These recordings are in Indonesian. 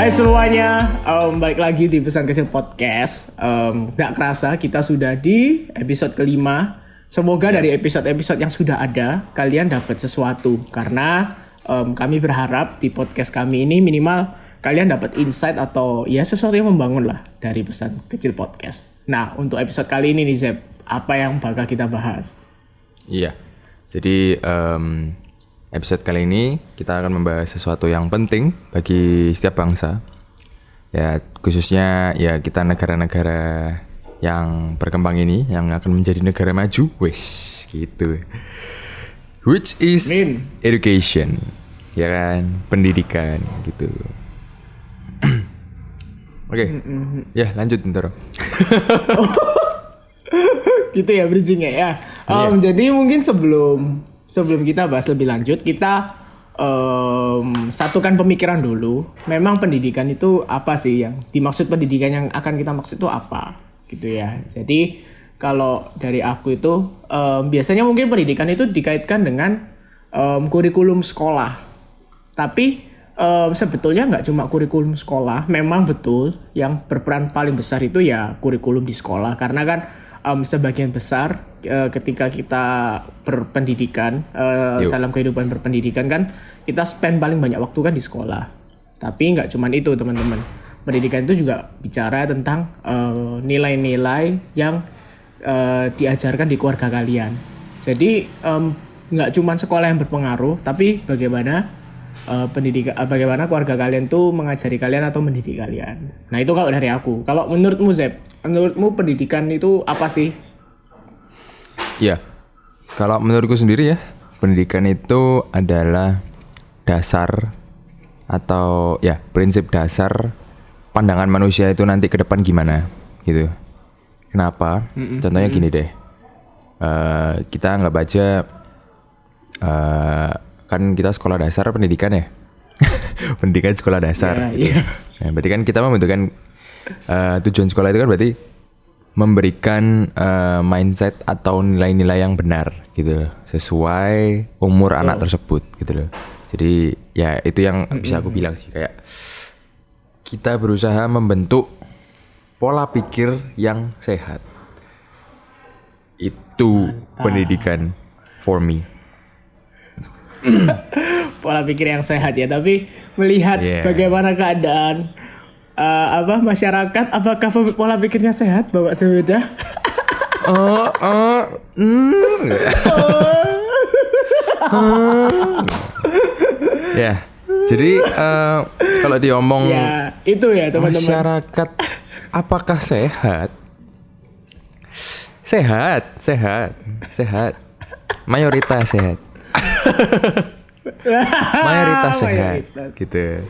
Hai semuanya, balik lagi di Pesan Kecil Podcast. Gak kerasa kita sudah di episode kelima. Semoga dari episode-episode yang sudah ada kalian dapat sesuatu. Karena kami berharap di podcast kami ini minimal kalian dapat insight atau ya sesuatu yang membangun lah dari Pesan Kecil Podcast. Nah untuk episode kali ini nih Zep, apa yang bakal kita bahas? Iya, jadi episode kali ini kita akan membahas sesuatu yang penting bagi setiap bangsa. Ya, khususnya ya kita negara-negara yang berkembang ini yang akan menjadi negara maju, gitu. Which is education, ya kan, pendidikan gitu. Oke, ya lanjut Bintoro. Gitu ya bridging-nya ya. Jadi mungkin sebelum kita bahas lebih lanjut, kita satukan pemikiran dulu. Memang pendidikan itu apa sih yang dimaksud pendidikan yang akan kita maksud itu apa gitu ya. Jadi kalau dari aku itu biasanya mungkin pendidikan itu dikaitkan dengan kurikulum sekolah. Tapi sebetulnya nggak cuma kurikulum sekolah. Memang betul yang berperan paling besar itu ya kurikulum di sekolah. Karena kan sebagian besar ketika kita berpendidikan dalam kehidupan berpendidikan kan kita spend paling banyak waktu kan di sekolah. Tapi nggak cuma itu teman-teman. Pendidikan itu juga bicara tentang nilai-nilai yang diajarkan di keluarga kalian. Jadi nggak cuma sekolah yang berpengaruh, tapi bagaimana bagaimana keluarga kalian tuh mengajari kalian atau mendidik kalian. Nah itu kalau dari aku. Kalau menurutmu Zep, menurutmu pendidikan itu apa sih? Ya, kalau menurutku sendiri ya, pendidikan itu adalah dasar atau ya prinsip dasar pandangan manusia itu nanti ke depan gimana gitu. Kenapa? Contohnya gini deh, kita nggak baca kan kita sekolah dasar pendidikan ya, pendidikan sekolah dasar. Iya. Nah, berarti kan kita membutuhkan tujuan sekolah itu kan berarti memberikan mindset atau nilai-nilai yang benar gitu loh, sesuai umur anak tersebut gitu loh. Jadi ya itu yang bisa aku bilang sih, kayak kita berusaha membentuk pola pikir yang sehat. Itu pendidikan for me. Pola pikir yang sehat ya, tapi melihat bagaimana keadaan masyarakat, apakah pola pikirnya sehat Bapak Seweda? Ya, jadi kalau diomong ya itu ya teman-teman, masyarakat apakah sehat? Sehat. Mayoritas sehat. Mayoritas sehat gitu.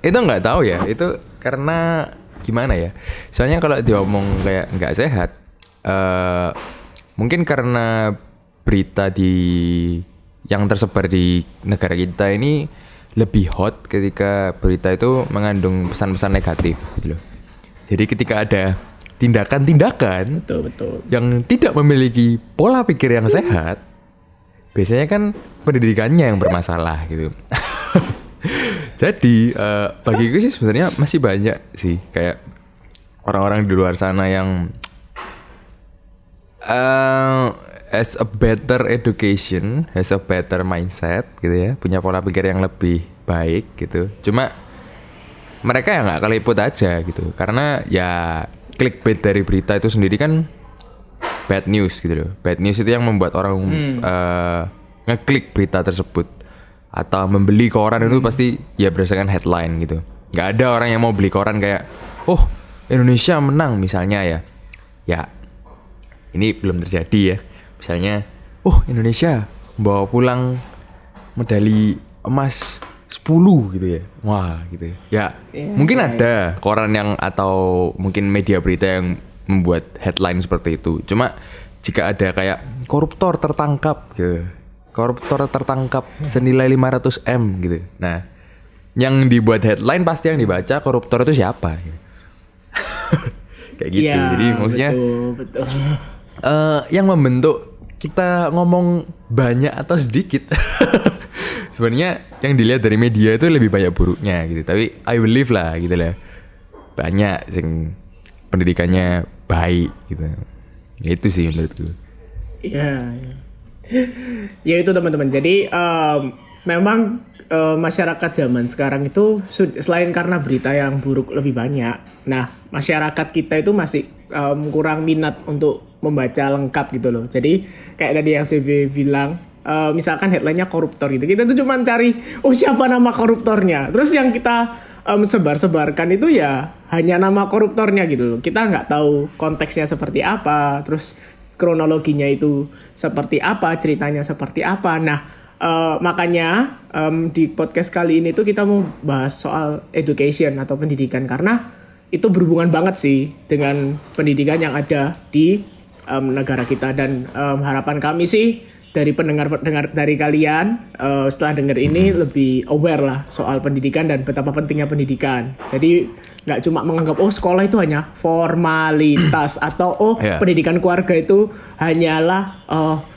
Itu nggak tahu ya, itu karena gimana ya, soalnya kalau diomong kayak nggak sehat, mungkin karena berita yang tersebar di negara kita ini lebih hot ketika berita itu mengandung pesan-pesan negatif gitu loh. Jadi ketika ada tindakan-tindakan betul. yang tidak memiliki pola pikir yang sehat, biasanya kan pendidikannya yang bermasalah gitu. Jadi bagiku sih sebenarnya masih banyak sih kayak orang-orang di luar sana yang has a better education, has a better mindset gitu ya, punya pola pikir yang lebih baik gitu. Cuma mereka ya nggak keliput aja gitu, karena ya clickbait dari berita itu sendiri kan bad news gitu loh. Bad news itu yang membuat orang ngeklik berita tersebut atau membeli koran itu pasti ya berdasarkan headline gitu. Nggak ada orang yang mau beli koran kayak, oh Indonesia menang misalnya ya. Ya ini belum terjadi ya. Misalnya, oh Indonesia bawa pulang medali emas 10 gitu ya. Wah gitu ya. Mungkin ada koran yang atau mungkin media berita yang membuat headline seperti itu. Cuma jika ada kayak koruptor tertangkap gitu, koruptor tertangkap senilai 500 M gitu. Nah, yang dibuat headline pasti yang dibaca koruptor itu siapa gitu. Kayak gitu. Ya, jadi maksudnya betul. Yang membentuk kita ngomong banyak atau sedikit Sebenarnya yang dilihat dari media itu lebih banyak buruknya gitu. Tapi I believe lah gitu lah. Banyak sing pendidikannya baik gitu. Itu sih menurutku. Ya, ya. Ya itu teman-teman. Jadi memang masyarakat zaman sekarang itu selain karena berita yang buruk lebih banyak, nah masyarakat kita itu masih kurang minat untuk membaca lengkap gitu loh. Jadi kayak tadi yang CB bilang, misalkan headline-nya koruptor gitu, kita tuh cuma cari siapa nama koruptornya. Terus yang kita sebar-sebarkan itu ya hanya nama koruptornya gitu loh. Kita nggak tahu konteksnya seperti apa, terus kronologinya itu seperti apa, ceritanya seperti apa. Nah, makanya di podcast kali ini tuh kita mau bahas soal education atau pendidikan karena itu berhubungan banget sih dengan pendidikan yang ada di negara kita dan harapan kami sih dari pendengar dari kalian setelah dengar ini lebih aware lah soal pendidikan dan betapa pentingnya pendidikan. Jadi nggak cuma menganggap sekolah itu hanya formalitas atau pendidikan keluarga itu hanyalah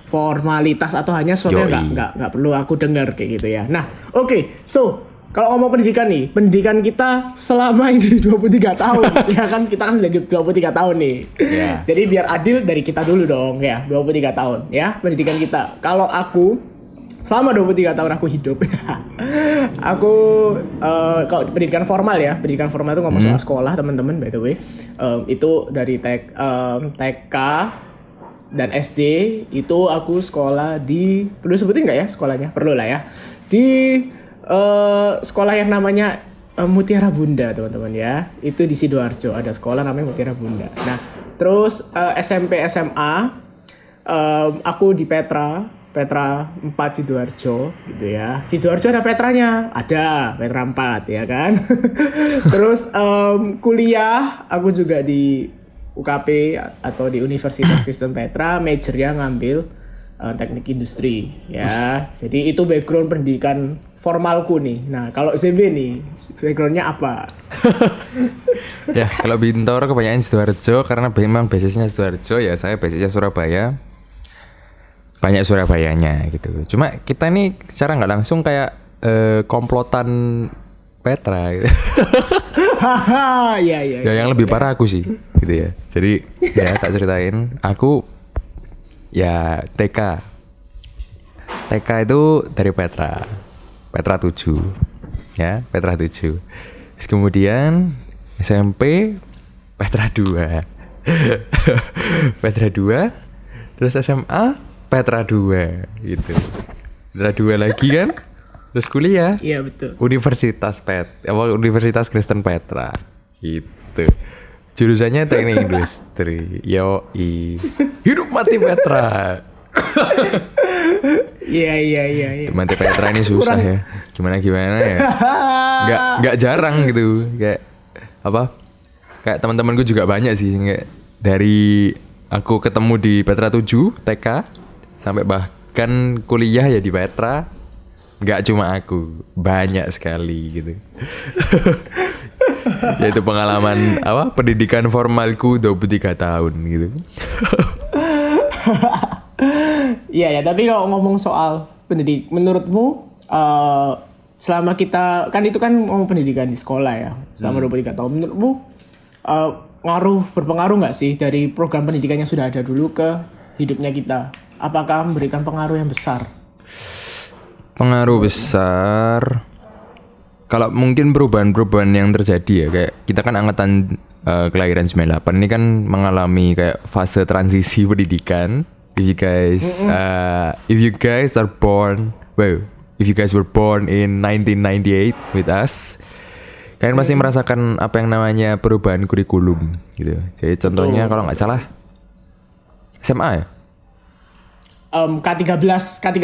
formalitas atau hanya sesuatu yang nggak perlu aku dengar kayak gitu ya. Nah, oke. So, kalau ngomong pendidikan nih, pendidikan kita selama ini 23 tahun, ya kan kita kan sudah 23 tahun nih. Yeah. Jadi biar adil dari kita dulu dong ya, 23 tahun ya pendidikan kita. Kalau aku selama 23 tahun aku hidup, aku kalau pendidikan formal ya, pendidikan formal itu ngomong soal sekolah teman-teman by the way, itu dari TK dan SD itu aku sekolah di, perlu sebutin nggak ya sekolahnya? Perlu lah ya. Di sekolah yang namanya Mutiara Bunda teman-teman ya. Itu di Sidoarjo ada sekolah namanya Mutiara Bunda. Nah terus SMP SMA aku di Petra 4 Sidoarjo gitu ya. Sidoarjo ada Petranya, ada Petra 4 ya kan. Terus kuliah aku juga di UKP atau di Universitas Kristen Petra, majornya ngambil teknik industri ya. Jadi itu background pendidikan formalku nih. Nah kalau CB nih backgroundnya apa? Ya kalau Bintor kebanyakan Sidoarjo karena memang basisnya Sidoarjo ya, saya basisnya Surabaya. Banyak Surabayanya gitu. Cuma kita nih secara nggak langsung kayak komplotan Petra gitu. Iya. Ya yang lebih parah aku sih gitu ya. Jadi ya tak ceritain, aku ya TK itu dari Petra 7 ya, Petra 7. Terus kemudian SMP Petra 2 Petra 2, terus SMA Petra 2 gitu. Petra 2 lagi kan. Terus kuliah. Iya betul. Universitas Kristen Petra gitu. Jurusannya teknik industri. Yoi. Hidup mati Petra. Iya. Teman Petra ini susah ya. Gimana ya. Enggak jarang gitu. Kayak apa? Kayak teman-temanku juga banyak sih kayak dari aku ketemu di Petra 7 TK sampai bahkan kuliah ya di Petra. Enggak cuma aku, banyak sekali gitu. Yaitu pengalaman pendidikan formalku 23 tahun gitu. Iya ya, tapi kalau ngomong soal pendidik, menurutmu selama kita kan itu kan ngomong pendidikan di sekolah ya, selama 23 tahun, menurutmu berpengaruh nggak sih dari program pendidikan yang sudah ada dulu ke hidupnya kita? Apakah memberikan pengaruh yang besar? Pengaruh besar. Kalau mungkin perubahan-perubahan yang terjadi ya, kayak kita kan angkatan kelahiran 98 ini kan mengalami kayak fase transisi pendidikan. If you guys were born in 1998 with us, kalian masih merasakan apa yang namanya perubahan kurikulum gitu. Jadi contohnya kalau nggak salah SMA ya? K13 itu.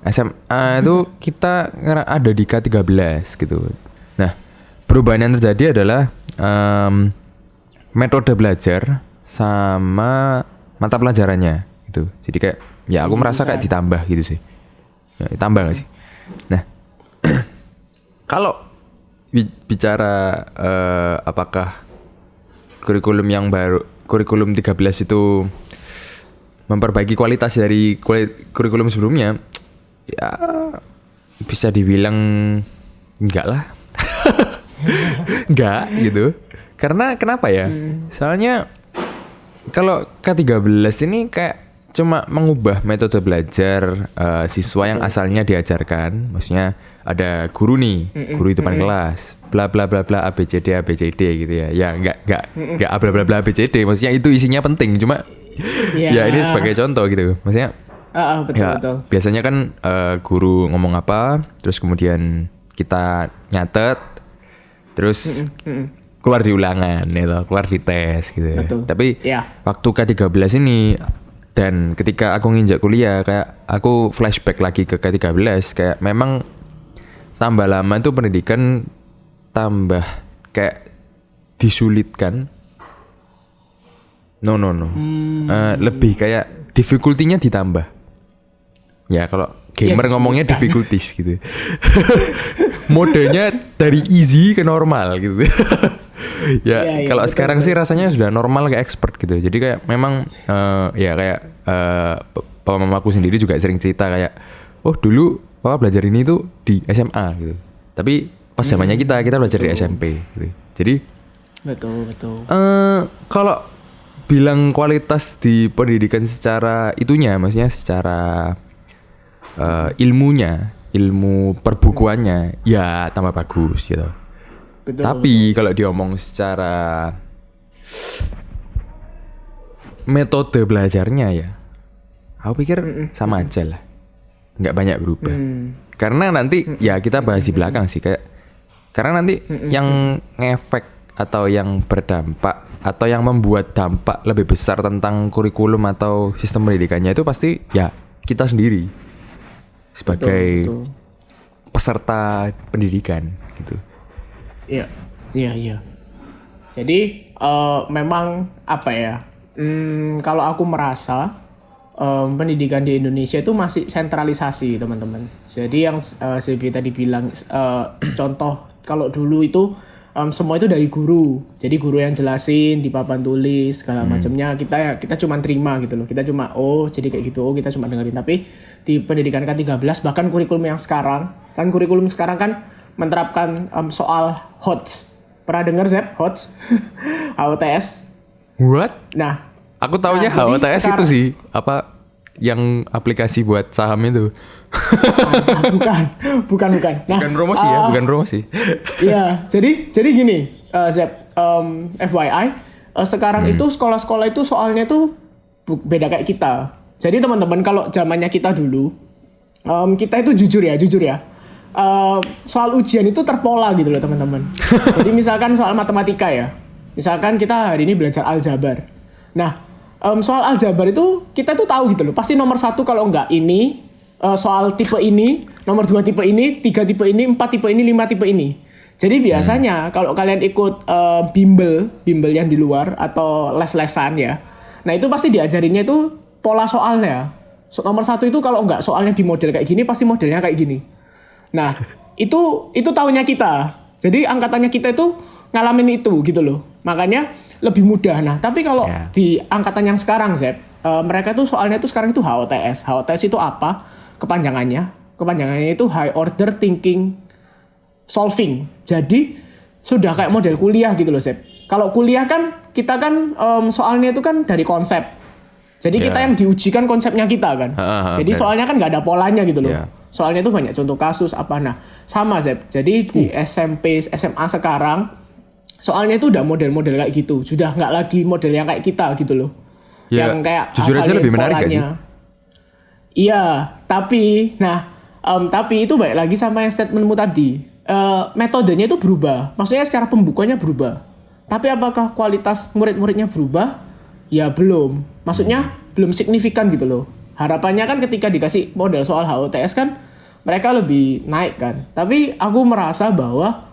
SMA itu kita ada di K13 gitu. Nah, perubahan yang terjadi adalah metode belajar sama mata pelajarannya gitu. Jadi kayak ya aku merasa kayak ditambah gitu sih. Ya, ditambah gak sih? Nah, kalau bicara apakah kurikulum yang baru, kurikulum 13 itu memperbaiki kualitas dari kurikulum sebelumnya, ya bisa dibilang enggak lah. Enggak gitu. Karena kenapa ya? Soalnya kalau K13 ini kayak cuma mengubah metode belajar siswa yang asalnya diajarkan. Maksudnya ada guru nih, guru di depan kelas, bla bla bla bla ABCD gitu ya. Ya enggak bla bla bla ABCD, maksudnya itu isinya penting, cuma ya ini sebagai contoh gitu. Maksudnya betul. Biasanya kan guru ngomong apa, terus kemudian kita nyatet, terus keluar di ulangan gitu, keluar di tes gitu ya. Betul. Tapi waktu K13 ini dan ketika aku nginjak kuliah, kayak aku flashback lagi ke K13, kayak memang tambah lama itu pendidikan tambah kayak disulitkan. No. Lebih kayak difficulty-nya ditambah. Ya kalau gamer ngomongnya difficulties gitu. Modenya dari easy ke normal gitu. Ya kalau sekarang sih rasanya sudah normal ke expert gitu. Jadi kayak memang papa mamaku sendiri juga sering cerita kayak, oh dulu papa belajar ini tuh di SMA gitu. Tapi pas zamannya kita belajar di SMP gitu. Jadi betul. Kalau bilang kualitas di pendidikan secara itunya, maksudnya secara ilmu perbukuannya ya tambah bagus gitu. Tapi kalau diomong secara metode belajarnya ya, aku pikir sama aja lah, nggak banyak berubah. Karena nanti ya kita bahas di belakang sih, kayak karena nanti yang ngefek atau yang berdampak atau yang membuat dampak lebih besar tentang kurikulum atau sistem pendidikannya itu pasti ya kita sendiri sebagai peserta pendidikan gitu. Iya. Jadi memang apa ya? Kalau aku merasa pendidikan di Indonesia itu masih sentralisasi, teman-teman. Jadi yang Sebi tadi bilang contoh kalau dulu itu semua itu dari guru. Jadi guru yang jelasin di papan tulis segala macamnya, kita cuma terima gitu loh. Kita cuma jadi kayak gitu, kita cuma dengerin. Tapi di pendidikan K13 bahkan kurikulum yang sekarang kan menerapkan soal HOTS. Pernah dengar Zep HOTS? HOTS. What? Nah, aku taunya HOTS itu sih apa yang aplikasi buat saham itu. Bukan. Nah, bukan promosi. Iya, jadi gini, Zep, FYI, sekarang itu sekolah-sekolah itu soalnya tuh beda kayak kita. Jadi teman-teman kalau zamannya kita dulu, kita itu jujur ya. Soal ujian itu terpola gitu loh teman-teman. Jadi misalkan soal matematika ya, misalkan kita hari ini belajar aljabar. Nah, soal aljabar itu kita tuh tahu gitu loh, pasti nomor 1 kalau enggak ini soal tipe ini, nomor 2 tipe ini, 3 tipe ini, 4 tipe ini, 5 tipe ini. Jadi biasanya kalau kalian ikut bimbel yang di luar atau les-lesan ya, nah itu pasti diajarinnya itu pola soalnya. Nomor 1 itu kalau enggak soalnya di model kayak gini, pasti modelnya kayak gini. Nah, itu tahunnya kita. Jadi angkatannya kita itu ngalamin itu gitu loh. Makanya lebih mudah. Nah, tapi kalau di angkatan yang sekarang, Zep, mereka tuh soalnya tuh sekarang itu HOTS. HOTS itu apa? Kepanjangannya itu High Order Thinking Solving. Jadi sudah kayak model kuliah gitu loh, Zep. Kalau kuliah kan kita kan soalnya itu kan dari konsep. Jadi kita yang diujikan konsepnya kita kan. Jadi soalnya kan nggak ada polanya gitu loh. Soalnya itu banyak contoh kasus apa. Nah, sama Zep. Jadi di SMP, SMA sekarang soalnya itu udah model-model kayak gitu. Sudah nggak lagi model yang kayak kita gitu loh. Ya, yang kayak jujur aja lebih menarik gak sih? Iya, tapi itu balik lagi sama yang statementmu tadi. Metodenya itu berubah. Maksudnya secara pembukuannya berubah. Tapi apakah kualitas murid-muridnya berubah? Ya belum. Maksudnya belum signifikan gitu loh. Harapannya kan ketika dikasih model soal HOTS kan mereka lebih naik kan. Tapi aku merasa bahwa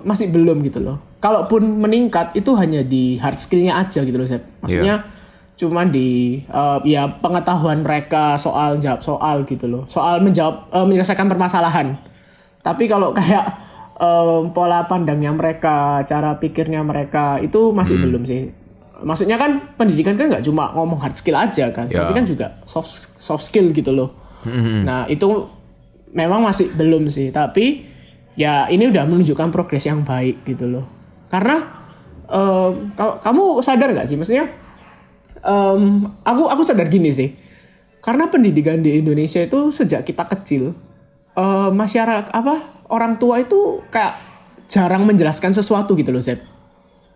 masih belum gitu loh. Kalaupun meningkat itu hanya di hard skill-nya aja gitu loh, Zep. Maksudnya cuma di pengetahuan mereka soal jawab soal gitu loh. Soal menyelesaikan permasalahan. Tapi kalau kayak pola pandangnya mereka, cara pikirnya mereka itu masih belum sih. Maksudnya kan pendidikan kan nggak cuma ngomong hard skill aja kan, tapi kan juga soft skill gitu loh. Nah itu memang masih belum sih, tapi ya ini udah menunjukkan progres yang baik gitu loh. Karena kamu sadar nggak sih, maksudnya aku sadar gini sih, karena pendidikan di Indonesia itu sejak kita kecil, masyarakat orang tua itu kayak jarang menjelaskan sesuatu gitu loh, Zep.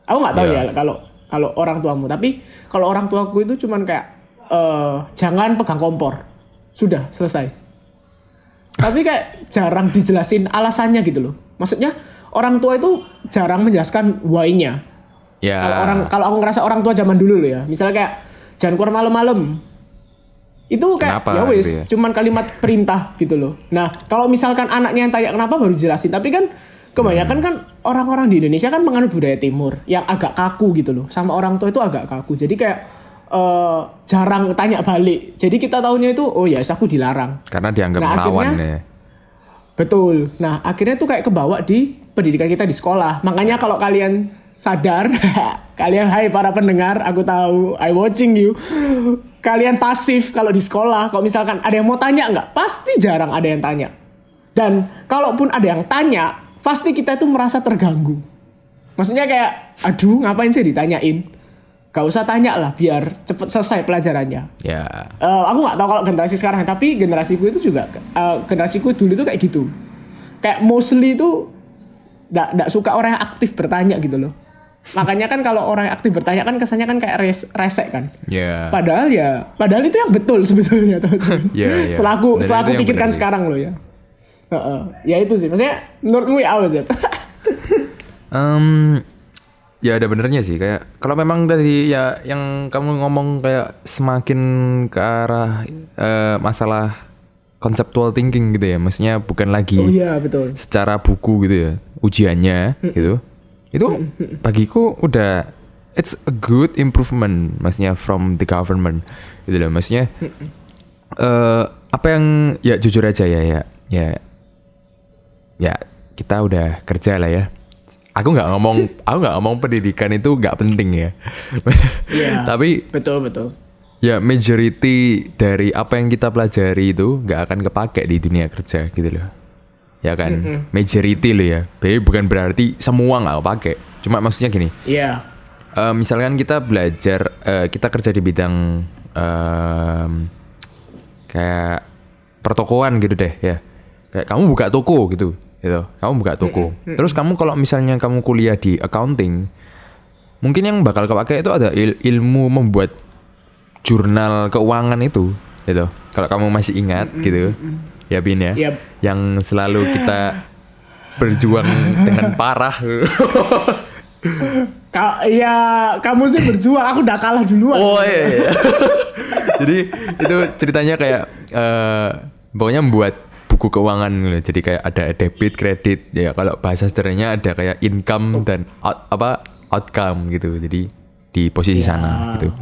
Aku nggak tahu ya kalau orang tuamu, tapi kalau orang tuaku itu cuman kayak jangan pegang kompor, sudah selesai. Tapi kayak jarang dijelasin alasannya gitu loh. Maksudnya orang tua itu jarang menjelaskan why-nya. Kalau aku ngerasa orang tua zaman dulu loh ya, misalnya kayak jangan keluar malam-malam. Itu kayak Kenapa, ya wis, gitu ya? cuman kalimat perintah gitu loh. Nah, kalau misalkan anaknya yang tanya kenapa baru jelasin, tapi kan kebanyakan kan orang-orang di Indonesia kan menganut budaya timur yang agak kaku gitu loh. Sama orang tua itu agak kaku. Jadi kayak jarang tanya balik. Jadi kita tahunya itu oh ya aku dilarang. Karena dianggap Nah, melawan akhirnya- ya. Betul. Nah, akhirnya tuh kayak kebawa di pendidikan kita di sekolah. Makanya kalau kalian sadar, kalian hai para pendengar, aku tahu, I watching you. Kalian pasif kalau di sekolah. Kalau misalkan ada yang mau tanya nggak, pasti jarang ada yang tanya. Dan kalaupun ada yang tanya, pasti kita itu merasa terganggu. Maksudnya kayak, aduh ngapain sih ditanyain? Gak usah tanya lah, biar cepet selesai pelajarannya. Ya. Aku nggak tahu kalau generasi sekarang, tapi generasiku itu juga generasiku dulu itu kayak gitu. Kayak mostly itu nggak suka orang yang aktif bertanya gitu loh. Makanya kan kalau orang yang aktif bertanya kan kesannya kan kayak resek kan. Ya. Padahal itu yang betul sebetulnya teman-teman. Ya. Setelah Dan aku itu yang pikirkan benar sih. sekarang loh ya. Ya itu sih. Maksudnya menurutmu ya apa sih? Ya ada benernya sih, kayak kalau memang tadi ya yang kamu ngomong kayak semakin ke arah masalah conceptual thinking gitu ya, maksudnya bukan lagi Oh iya betul. secara buku gitu ya ujiannya gitu, itu bagiku udah it's a good improvement, maksudnya from the government gitu loh, maksudnya apa yang ya jujur aja ya kita udah kerja lah ya. Aku nggak ngomong pendidikan itu nggak penting ya. Iya. Tapi Betul. ya majority dari apa yang kita pelajari itu nggak akan kepake di dunia kerja gitu loh. Ya kan, majority loh ya. Bukan berarti semua nggak kepake. Cuma maksudnya gini. Iya. Misalkan kita belajar, kita kerja di bidang kayak pertokoan gitu deh ya. Kayak kamu buka toko gitu. Kamu buka toko. Terus kamu kalau misalnya kamu kuliah di accounting, mungkin yang bakal kepake itu ada ilmu membuat jurnal keuangan itu, gitu. Kalau kamu masih ingat gitu, ya Bin ya, Yap. yang selalu kita berjuang dengan parah. Ya kamu sih berjuang, aku udah kalah duluan. Oh iya. Jadi itu ceritanya kayak pokoknya membuat buku keuangan gitu. Jadi kayak ada debit, kredit ya, kalau bahasa sederhananya ada kayak income dan outcome gitu. Jadi di posisi sana gitu.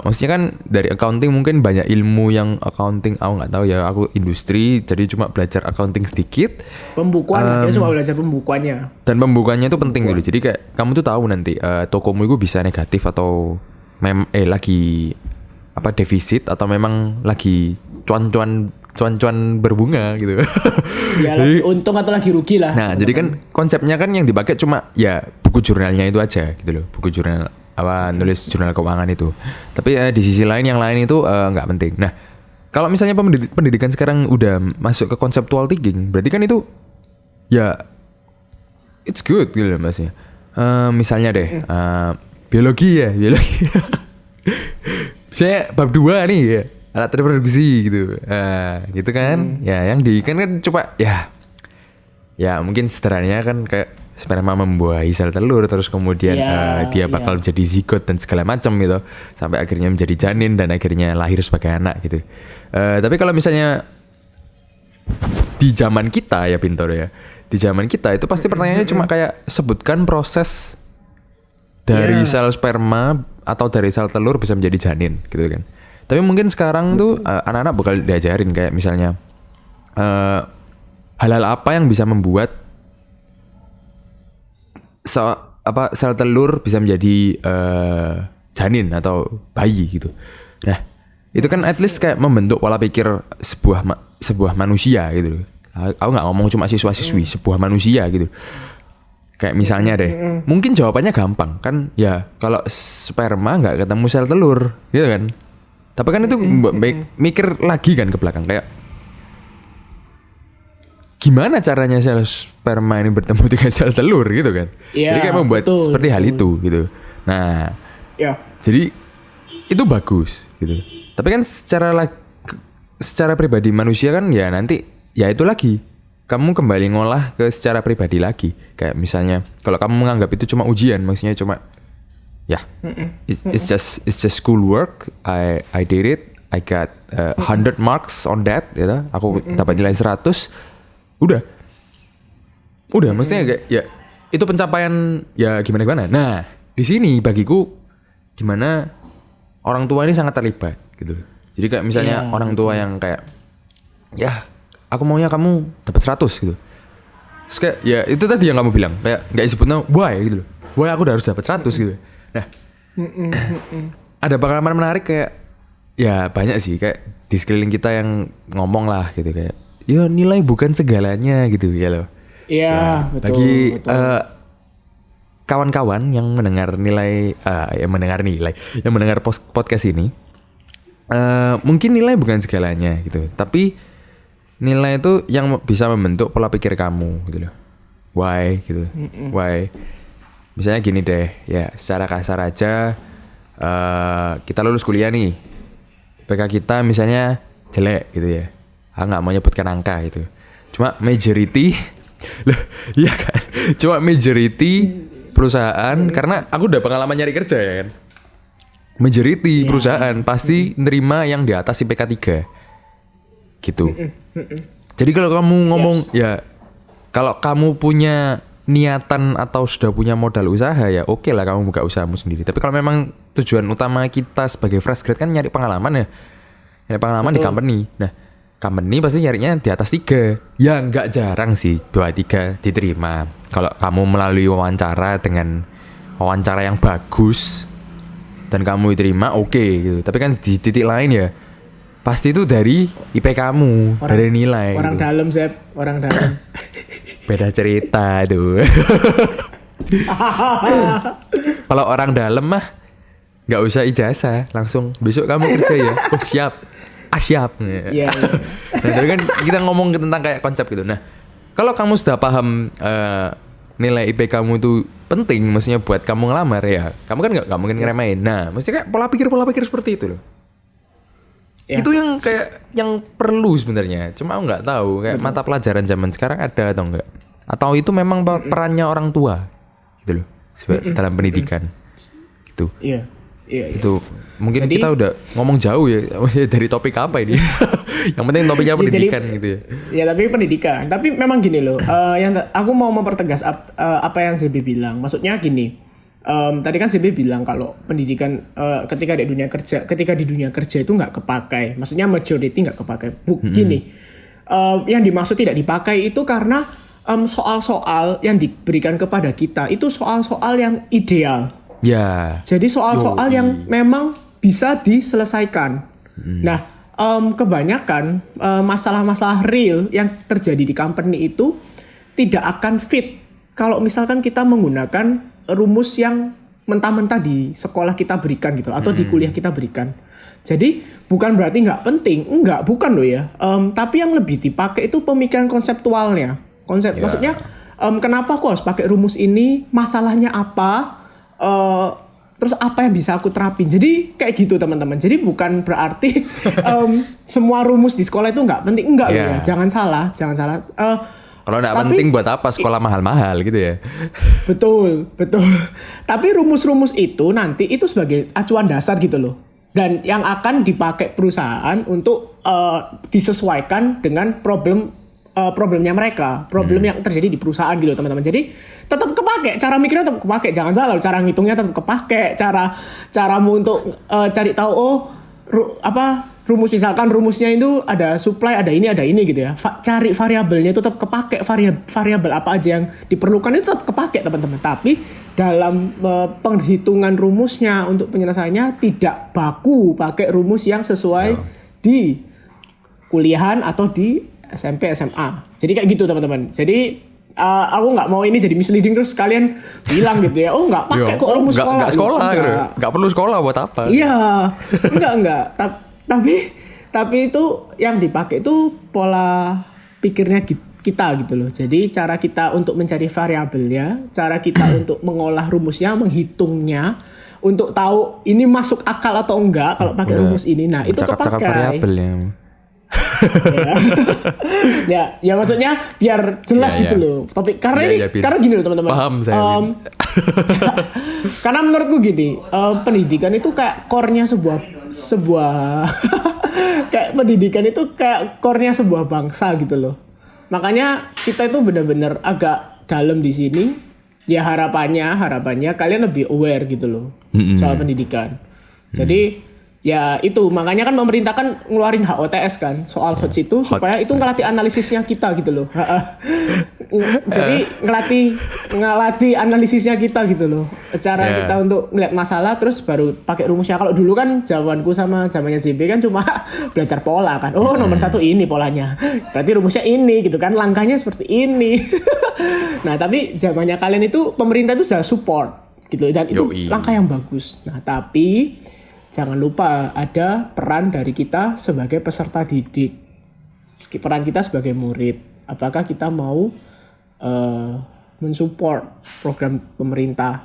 Maksudnya kan dari accounting mungkin banyak ilmu yang accounting aku nggak tahu ya, aku industri jadi cuma belajar accounting sedikit. Pembukuan, kita cuma belajar pembukuannya. Dan pembukuannya itu penting dulu. Jadi kayak kamu tuh tahu nanti tokomu itu bisa negatif atau lagi defisit atau memang lagi cuan berbunga gitu. Ya lagi untung atau lagi rugi lah. Nah, jadi kan konsepnya kan yang dipakai cuma ya buku jurnalnya itu aja gitu loh. Buku jurnal nulis jurnal keuangan itu. Tapi di sisi lain yang lain itu nggak penting. Nah, kalau misalnya pendidikan sekarang udah masuk ke conceptual thinking, berarti kan itu ya it's good gitu loh maksudnya. Misalnya deh biologi. Saya bab 2 nih ya. Alat reproduksi gitu. Gitu kan. Ya yang kan coba ya mungkin sederhananya kan kayak sperma membuahi sel telur, terus kemudian dia bakal jadi zigot dan segala macam gitu, sampai akhirnya menjadi janin dan akhirnya lahir sebagai anak gitu. Tapi kalau misalnya di zaman kita ya Pintor ya, di zaman kita itu pasti pertanyaannya cuma kayak sebutkan proses dari sel sperma atau dari sel telur bisa menjadi janin gitu kan. Tapi mungkin sekarang tuh anak-anak bakal diajarin kayak misalnya hal-hal apa yang bisa membuat sel telur bisa menjadi janin atau bayi gitu. Nah, Itu kan at least kayak membentuk pola pikir sebuah manusia gitu loh. Aku nggak ngomong cuma siswa-siswi, sebuah manusia gitu. Kayak misalnya deh, mungkin jawabannya gampang kan, ya kalau sperma nggak ketemu sel telur, gitu kan. Tapi kan itu mikir lagi kan ke belakang, kayak gimana caranya sel sperma ini bertemu dengan sel telur gitu kan. Jadi kayak membuat seperti hal itu gitu. Nah, jadi itu bagus gitu. Tapi kan secara pribadi manusia kan ya nanti ya itu lagi. Kamu kembali ngolah ke secara pribadi lagi. Kayak misalnya kalau kamu menganggap itu cuma ujian, maksudnya cuma ya it's just school work. I did it. I got 100 marks on that gitu. Aku dapat nilai 100. Udah maksudnya kayak ya itu pencapaian ya gimana. Nah, di sini bagiku dimana orang tua ini sangat terlibat gitu. Jadi kayak misalnya orang tua yang kayak ya aku maunya kamu dapat 100 gitu. Terus kayak ya itu tadi yang kamu bilang kayak nggak disebutnya why gitu loh. Why aku udah harus dapat 100 gitu. Nah, ada pengalaman menarik kayak ya banyak sih kayak di sekeliling kita yang ngomong lah gitu kayak ya nilai bukan segalanya gitu ya loh. Iya, betul. Bagi kawan-kawan yang mendengar yang mendengar podcast ini, mungkin nilai bukan segalanya gitu, tapi nilai itu yang bisa membentuk pola pikir kamu gitu loh. Why gitu? Why? Misalnya gini deh, ya secara kasar aja, kita lulus kuliah nih, PK kita misalnya jelek gitu ya. Nggak mau nyebutkan angka gitu. Cuma majority, loh, iya kan? Cuma majority perusahaan, karena aku udah pengalaman nyari kerja ya kan. Majority perusahaan pasti nerima yang di atas IPK 3 gitu. Jadi kalau kamu ngomong ya, kalau kamu punya niatan atau sudah punya modal usaha ya oke lah kamu buka usahamu sendiri. Tapi kalau memang tujuan utama kita sebagai fresh grad kan nyari pengalaman ya, nyari pengalaman di company. Nah, company pasti nyarinya di atas 3. Ya nggak jarang sih 2-3 diterima. Kalau kamu melalui wawancara dengan wawancara yang bagus dan kamu diterima oke gitu. Tapi kan di titik lain ya pasti itu dari IP kamu, dari nilai. Orang gitu. dalam, Zep. Orang dalam. Beda cerita tuh. Kalau orang dalam mah nggak usah ijazah, langsung besok kamu kerja ya. Oh siap. Siap. Iya. Nah, tapi kan kita ngomong tentang kayak konsep gitu. Nah, kalau kamu sudah paham nilai IP kamu itu penting, maksudnya buat kamu ngelamar ya, kamu kan nggak mungkin ngeremehin. Nah, maksudnya kayak pola pikir seperti itu loh. Ya. Itu yang kayak yang perlu sebenarnya. Cuma aku nggak tahu kayak mata pelajaran zaman sekarang ada atau enggak. Atau itu memang perannya orang tua gitu loh dalam pendidikan. Gitu. Iya. Itu mungkin kita udah ngomong jauh ya dari topik apa ini. Yang penting topiknya pendidikan gitu ya. Ya tapi pendidikan. Tapi memang gini loh. Yang aku mau mempertegas apa yang Zebi bilang. Maksudnya gini. Tadi kan Zebi bilang kalau pendidikan ketika di dunia kerja itu nggak kepakai. Maksudnya majority nggak kepakai. Gini. Yang dimaksud tidak dipakai itu karena soal-soal yang diberikan kepada kita itu soal-soal yang ideal. Ya. Jadi soal-soal yang memang bisa diselesaikan. Nah, kebanyakan masalah-masalah real yang terjadi di company itu tidak akan fit kalau misalkan kita menggunakan rumus yang mentah-mentah di sekolah kita berikan gitu atau di kuliah kita berikan. Jadi bukan berarti nggak penting, bukan loh ya. Tapi yang lebih dipakai itu pemikiran konseptualnya. Maksudnya kenapa aku harus pakai rumus ini? Masalahnya apa? Terus apa yang bisa aku terapin? Jadi kayak gitu teman-teman. Jadi bukan berarti semua rumus di sekolah itu nggak penting, loh ya. Jangan salah. Kalau nggak penting buat apa sekolah mahal-mahal gitu ya? Betul. Tapi rumus-rumus itu nanti itu sebagai acuan dasar gitu loh. Dan yang akan dipakai perusahaan untuk disesuaikan dengan problemnya mereka, problem yang terjadi di perusahaan gitu teman-teman. Jadi tetap kepake, cara mikirnya tetap kepake, jangan salah, cara ngitungnya tetap kepake, caramu untuk cari tahu rumus, misalkan rumusnya itu ada supply, ada ini gitu ya. Cari variabelnya itu tetap kepake, variabel apa aja yang diperlukan itu tetap kepake teman-teman. Tapi dalam penghitungan rumusnya untuk penyelesaiannya tidak baku pakai rumus yang sesuai di kuliahan atau di SMP SMA. Jadi kayak gitu teman-teman. Jadi aku nggak mau ini jadi misleading terus kalian bilang gitu ya, oh nggak pakai kok rumus sekolah. Nggak sekolah, nggak perlu sekolah buat apa? Iya, enggak. Tapi itu yang dipakai itu pola pikirnya kita gitu loh. Jadi cara kita untuk mencari variabelnya, cara kita untuk mengolah rumusnya, menghitungnya, untuk tahu ini masuk akal atau enggak kalau pakai rumus ini. Nah, itu kepakai. Variabelnya. ya maksudnya biar jelas gitu loh. Tapi karena karena gini loh teman-teman. Paham saya. Karena menurutku gini, pendidikan itu kayak core-nya sebuah kayak pendidikan itu kayak core-nya sebuah bangsa gitu loh. Makanya kita itu benar-benar agak dalam di sini. Ya harapannya kalian lebih aware gitu loh soal pendidikan. Jadi ya itu makanya kan pemerintah kan ngeluarin HOTS kan soal HOTS itu supaya itu ngelatih analisisnya kita gitu loh. Jadi ngelatih analisisnya kita gitu loh. Cara kita untuk melihat masalah terus baru pakai rumusnya. Kalau dulu kan zamanku sama zamannya ZB kan cuma belajar pola kan. Oh nomor 1 ini polanya. Berarti rumusnya ini gitu kan. Langkahnya seperti ini. Nah tapi zamannya kalian itu pemerintah itu sudah support gitu dan itu langkah yang bagus. Nah tapi jangan lupa ada peran dari kita sebagai peserta didik. Peran kita sebagai murid. Apakah kita mau mensupport program pemerintah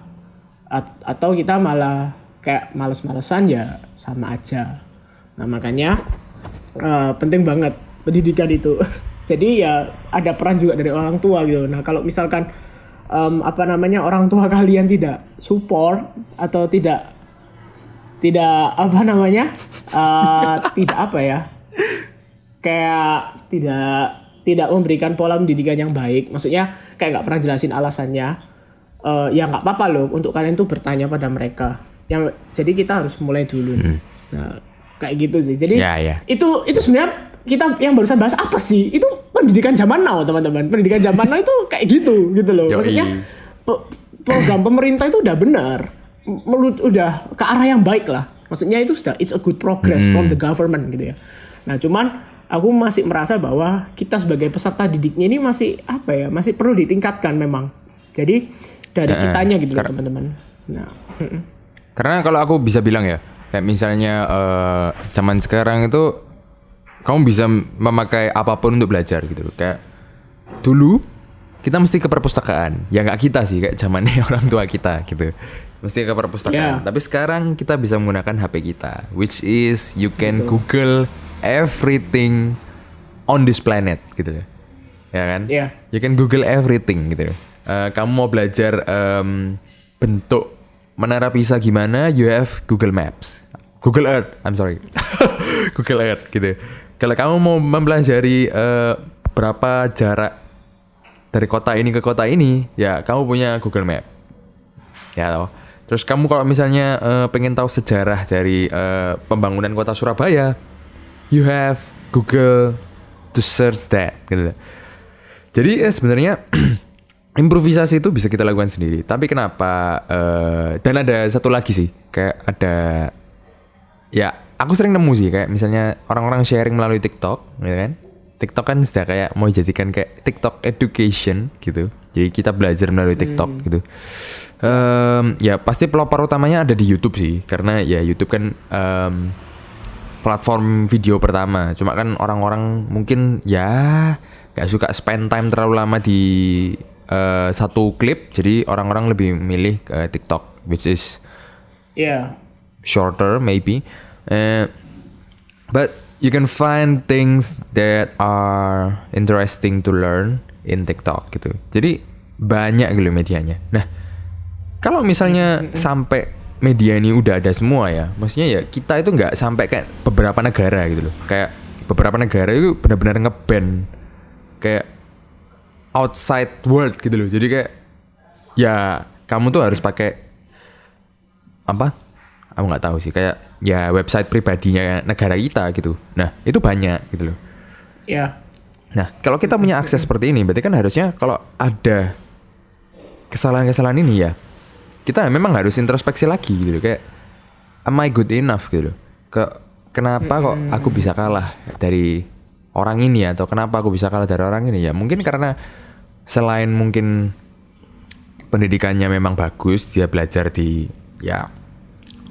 atau kita malah kayak males-malesan ya sama aja. Nah makanya penting banget pendidikan itu. Jadi ya ada peran juga dari orang tua gitu. Nah kalau misalkan orang tua kalian tidak support atau tidak tidak memberikan pola pendidikan yang baik, maksudnya kayak nggak pernah jelasin alasannya, ya nggak apa-apa loh untuk kalian tuh bertanya pada mereka. Jadi kita harus mulai dulu. Nah kayak gitu sih. Jadi itu sebenarnya kita yang barusan bahas apa sih? Itu pendidikan zaman now teman-teman. Pendidikan zaman now itu kayak gitu loh. Maksudnya program pemerintah itu udah benar. Udah ke arah yang baik lah. Maksudnya itu sudah it's a good progress from the government gitu ya. Nah, cuman aku masih merasa bahwa kita sebagai peserta didiknya ini masih masih perlu ditingkatkan memang. Jadi dari kitanya gitu loh teman-teman. Nah, karena kalau aku bisa bilang ya, kayak misalnya zaman sekarang itu kamu bisa memakai apapun untuk belajar gitu loh. Kayak dulu kita mesti ke perpustakaan. Ya nggak kita sih, kayak zamannya orang tua kita gitu. Mesti ke perpustakaan. Tapi sekarang kita bisa menggunakan HP kita, which is you can Google everything on this planet gitu ya kan? You can Google everything gitu. Kamu mau belajar bentuk Menara Pisa gimana? You have Google Maps, Google Earth. I'm sorry, Google Earth gitu. Kalau kamu mau mempelajari berapa jarak dari kota ini ke kota ini, ya kamu punya Google Map. Ya toh. Terus kamu kalau misalnya pengen tahu sejarah dari pembangunan kota Surabaya, you have Google to search that gitu. Jadi sebenarnya improvisasi itu bisa kita lakukan sendiri. Tapi kenapa dan ada satu lagi sih, kayak ada ya aku sering nemu sih kayak misalnya orang-orang sharing melalui TikTok, gitu kan? TikTok kan sudah kayak mau dijadikan kayak TikTok education gitu. Jadi kita belajar melalui TikTok gitu. Ya pasti pelopor utamanya ada di YouTube sih, karena ya YouTube kan platform video pertama. Cuma kan orang-orang mungkin ya gak suka spend time terlalu lama di satu klip, jadi orang-orang lebih milih ke TikTok, which is shorter maybe. But you can find things that are interesting to learn in TikTok gitu. Jadi banyak gitu medianya. Nah, kalau misalnya sampai media ini udah ada semua ya, maksudnya ya kita itu nggak sampai kayak beberapa negara gitu loh. Kayak beberapa negara itu benar-benar nge-ban kayak outside world gitu loh. Jadi kayak ya kamu tuh harus pakai apa? Aku nggak tahu sih, kayak ya website pribadinya negara kita gitu. Nah itu banyak gitu loh. Nah kalau kita punya akses seperti ini, berarti kan harusnya kalau ada kesalahan-kesalahan ini ya kita memang harus introspeksi lagi gitu loh. Kayak am I good enough gitu loh. Kenapa kok aku bisa kalah dari orang ini, atau kenapa aku bisa kalah dari orang ini? Ya mungkin karena selain mungkin pendidikannya memang bagus, dia belajar di ya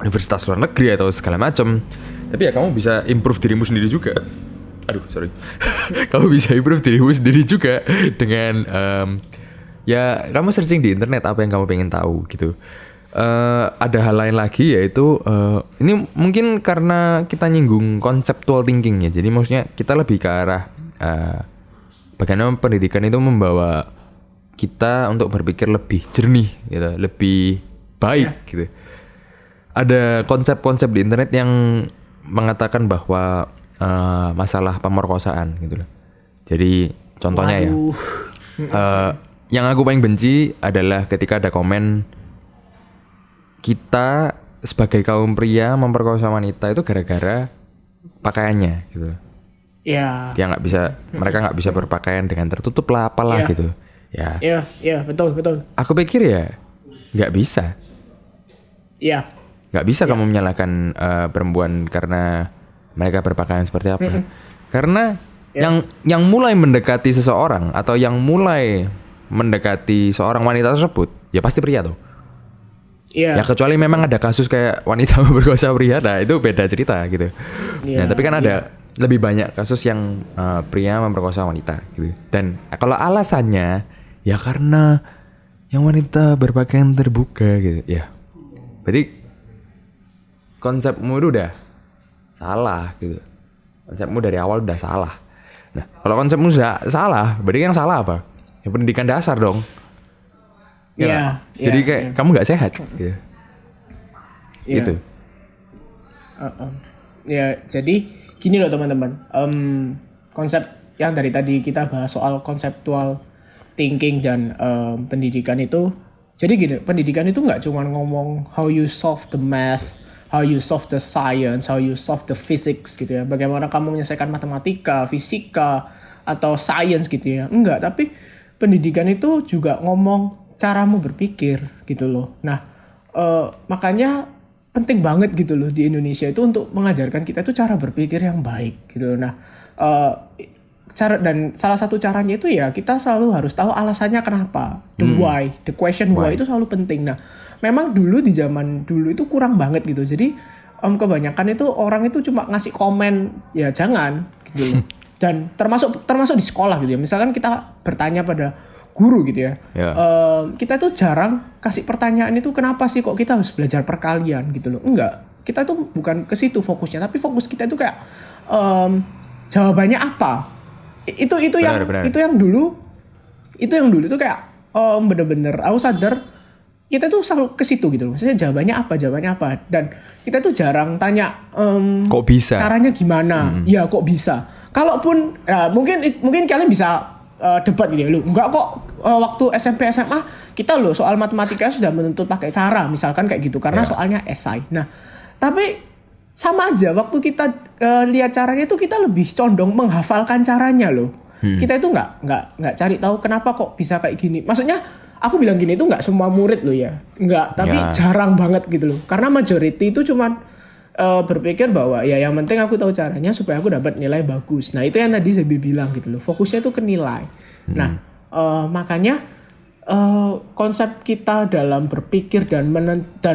universitas luar negeri atau segala macam, tapi ya kamu bisa improve dirimu sendiri juga. Aduh sorry. Kamu bisa improve dirimu sendiri juga dengan ya kamu searching di internet apa yang kamu pengen tahu gitu. Ada hal lain lagi, yaitu ini mungkin karena kita nyinggung conceptual thinking ya, jadi maksudnya kita lebih ke arah bagaimana pendidikan itu membawa kita untuk berpikir lebih jernih gitu, lebih baik gitu. Ada konsep-konsep di internet yang mengatakan bahwa masalah pemerkosaan gitu loh. Jadi contohnya ya, yang aku paling benci adalah ketika ada komen kita sebagai kaum pria memperkosa wanita itu gara-gara pakaiannya gitu. Iya. Dia nggak bisa, mereka nggak bisa berpakaian dengan tertutup lah, apalah gitu. Ya. Iya, betul. Aku pikir ya nggak bisa. Iya. Nggak bisa kamu menyalahkan perempuan karena mereka berpakaian seperti apa. Karena yang mulai mendekati seseorang atau yang mulai mendekati seorang wanita tersebut ya pasti pria tuh. Iya. Ya kecuali memang ada kasus kayak wanita memperkosa pria, nah itu beda cerita gitu. Nah, tapi kan ada lebih banyak kasus yang pria memperkosa wanita gitu. Dan kalau alasannya ya karena yang wanita berpakaian terbuka gitu, ya berarti konsepmu itu udah salah gitu. Konsepmu dari awal udah salah. Nah, kalau konsepmu sudah salah, berarti yang salah apa? Ya pendidikan dasar dong. Iya. Jadi kayak kamu nggak sehat gitu. Gitu. Ya, jadi gini loh teman-teman. Konsep yang dari tadi kita bahas soal conceptual thinking dan pendidikan itu. Jadi gini, pendidikan itu nggak cuma ngomong how you solve the math, how you solve the science, how you solve the physics gitu ya. Bagaimana kamu menyelesaikan matematika, fisika, atau science gitu ya. Enggak, tapi pendidikan itu juga ngomong caramu berpikir gitu loh. Nah, makanya penting banget gitu loh di Indonesia itu untuk mengajarkan kita itu cara berpikir yang baik gitu loh. Nah, dan salah satu caranya itu ya kita selalu harus tahu alasannya kenapa. The why, the question why itu selalu penting. Nah, memang dulu di zaman dulu itu kurang banget gitu. Jadi kebanyakan itu orang itu cuma ngasih komen ya jangan gitu loh. Dan termasuk di sekolah gitu ya. Misalkan kita bertanya pada guru gitu ya. Kita tuh jarang kasih pertanyaan itu kenapa sih kok kita harus belajar perkalian gitu loh. Enggak. Kita tuh bukan ke situ fokusnya, tapi fokus kita itu kayak jawabannya apa. Itu yang dulu tuh kayak bener-bener aku sadar kita tuh selalu ke situ gitu loh. Maksudnya jawabannya apa dan kita tuh jarang tanya kok bisa? Caranya gimana? Ya kok bisa? Kalaupun mungkin kalian bisa debat gitu ya, lu enggak kok waktu SMP SMA kita loh soal matematika sudah menuntut pakai cara misalkan kayak gitu karena soalnya esai. Nah, tapi sama aja waktu kita lihat caranya itu kita lebih condong menghafalkan caranya loh. Kita itu nggak cari tahu kenapa kok bisa kayak gini. Maksudnya aku bilang gini itu nggak semua murid loh ya, nggak, tapi jarang banget gitu loh. Karena majority itu cuman berpikir bahwa ya yang penting aku tahu caranya supaya aku dapat nilai bagus. Nah itu yang tadi saya bilang gitu loh, fokusnya itu ke nilai. Nah makanya konsep kita dalam berpikir dan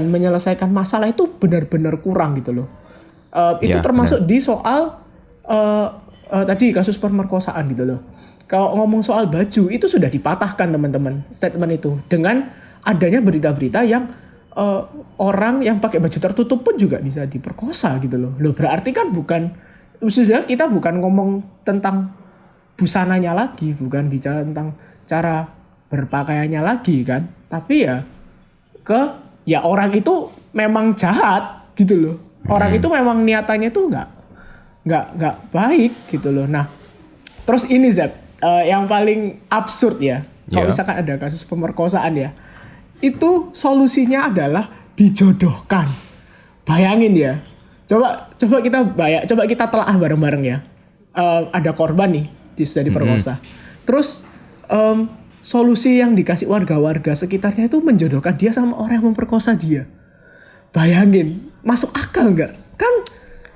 menyelesaikan masalah itu benar-benar kurang gitu loh. Itu termasuk di soal tadi kasus pemerkosaan gitu loh. Kalau ngomong soal baju itu sudah dipatahkan teman-teman statement itu dengan adanya berita-berita yang orang yang pakai baju tertutup pun juga bisa diperkosa gitu loh. Loh berarti kan sudah kita bukan ngomong tentang busananya lagi, bukan bicara tentang cara berpakaiannya lagi kan, tapi ya orang itu memang jahat gitu loh. Orang itu memang niatannya tuh nggak baik gitu loh. Nah, terus ini Zep, yang paling absurd ya, kalau misalkan ada kasus pemerkosaan ya. Itu solusinya adalah dijodohkan. Bayangin ya. Coba kita telah bareng-bareng ya. Ada korban nih, sudah diperkosa. Terus solusi yang dikasih warga-warga sekitarnya itu menjodohkan dia sama orang yang memperkosa dia. Bayangin, masuk akal nggak? Kan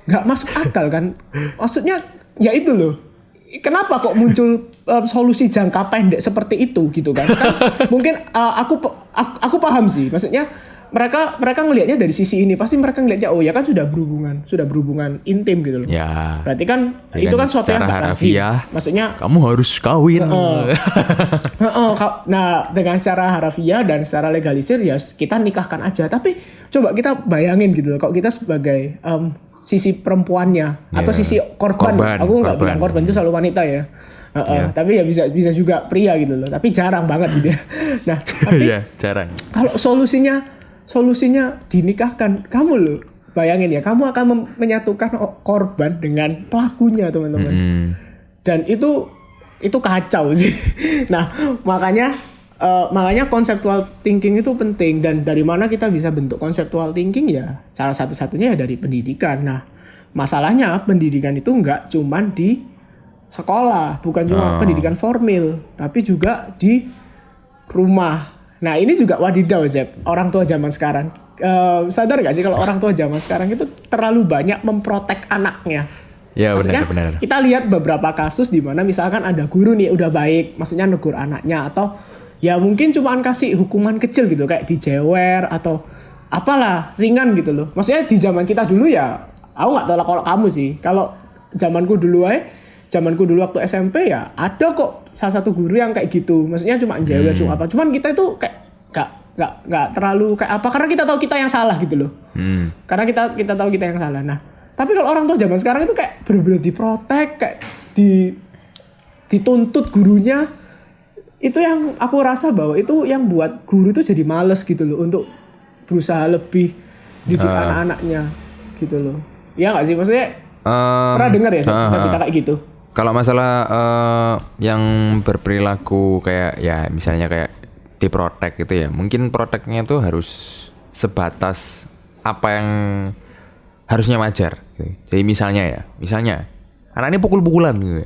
nggak masuk akal kan? Maksudnya ya itu loh. Kenapa kok muncul solusi jangka pendek seperti itu gitu kan? Kan mungkin aku paham sih. Maksudnya mereka ngelihatnya dari sisi ini, pasti mereka ngelihatnya oh ya kan sudah berhubungan intim gitu loh. Ya. Berarti kan itu kan suatu yang nggak lazim. Maksudnya kamu harus kawin. Nah dengan secara harafiah dan secara legalisir ya kita nikahkan aja. Tapi coba kita bayangin gitu loh, kalau kita sebagai sisi perempuannya atau sisi korban. Aku nggak bilang korban itu selalu wanita ya. Tapi ya bisa juga pria gitu loh. Tapi jarang banget gitu ya. Nah tapi jarang. Kalau solusinya dinikahkan, kamu loh bayangin ya, kamu akan menyatukan korban dengan pelakunya teman-teman. Dan itu kacau sih. Nah makanya conceptual thinking itu penting, dan dari mana kita bisa bentuk conceptual thinking ya salah satu-satunya ya dari pendidikan. Nah masalahnya pendidikan itu nggak cuman di sekolah, bukan cuma pendidikan formal, tapi juga di rumah. Nah ini juga wadidaw Zep, orang tua zaman sekarang. Sadar gak sih kalau orang tua zaman sekarang itu terlalu banyak memprotek anaknya. Ya benar. Kita lihat beberapa kasus di mana misalkan ada guru nih udah baik, maksudnya negur anaknya, atau ya mungkin cuman kasih hukuman kecil gitu kayak dijewer atau apalah ringan gitu loh. Maksudnya di zaman kita dulu ya, aku nggak tahu lah kalau kamu sih. Kalau zamanku dulu waktu SMP ya ada kok salah satu guru yang kayak gitu. Maksudnya cuma jewer cuma apa. Cuman kita itu kayak nggak terlalu kayak apa, karena kita tahu kita yang salah gitu loh. Karena kita tahu kita yang salah. Nah, tapi kalau orang tua zaman sekarang itu kayak benar-benar diprotek, kayak dituntut gurunya. Itu yang aku rasa bahwa itu yang buat guru itu jadi males gitu loh untuk berusaha lebih didik anak-anaknya gitu loh. Iya nggak sih, maksudnya pernah dengar ya kita kayak gitu. Kalau masalah yang berperilaku kayak ya misalnya kayak diprotek gitu ya, mungkin proteknya tuh harus sebatas apa yang harusnya wajar gitu. Jadi misalnya anak ini pukul-pukulan gitu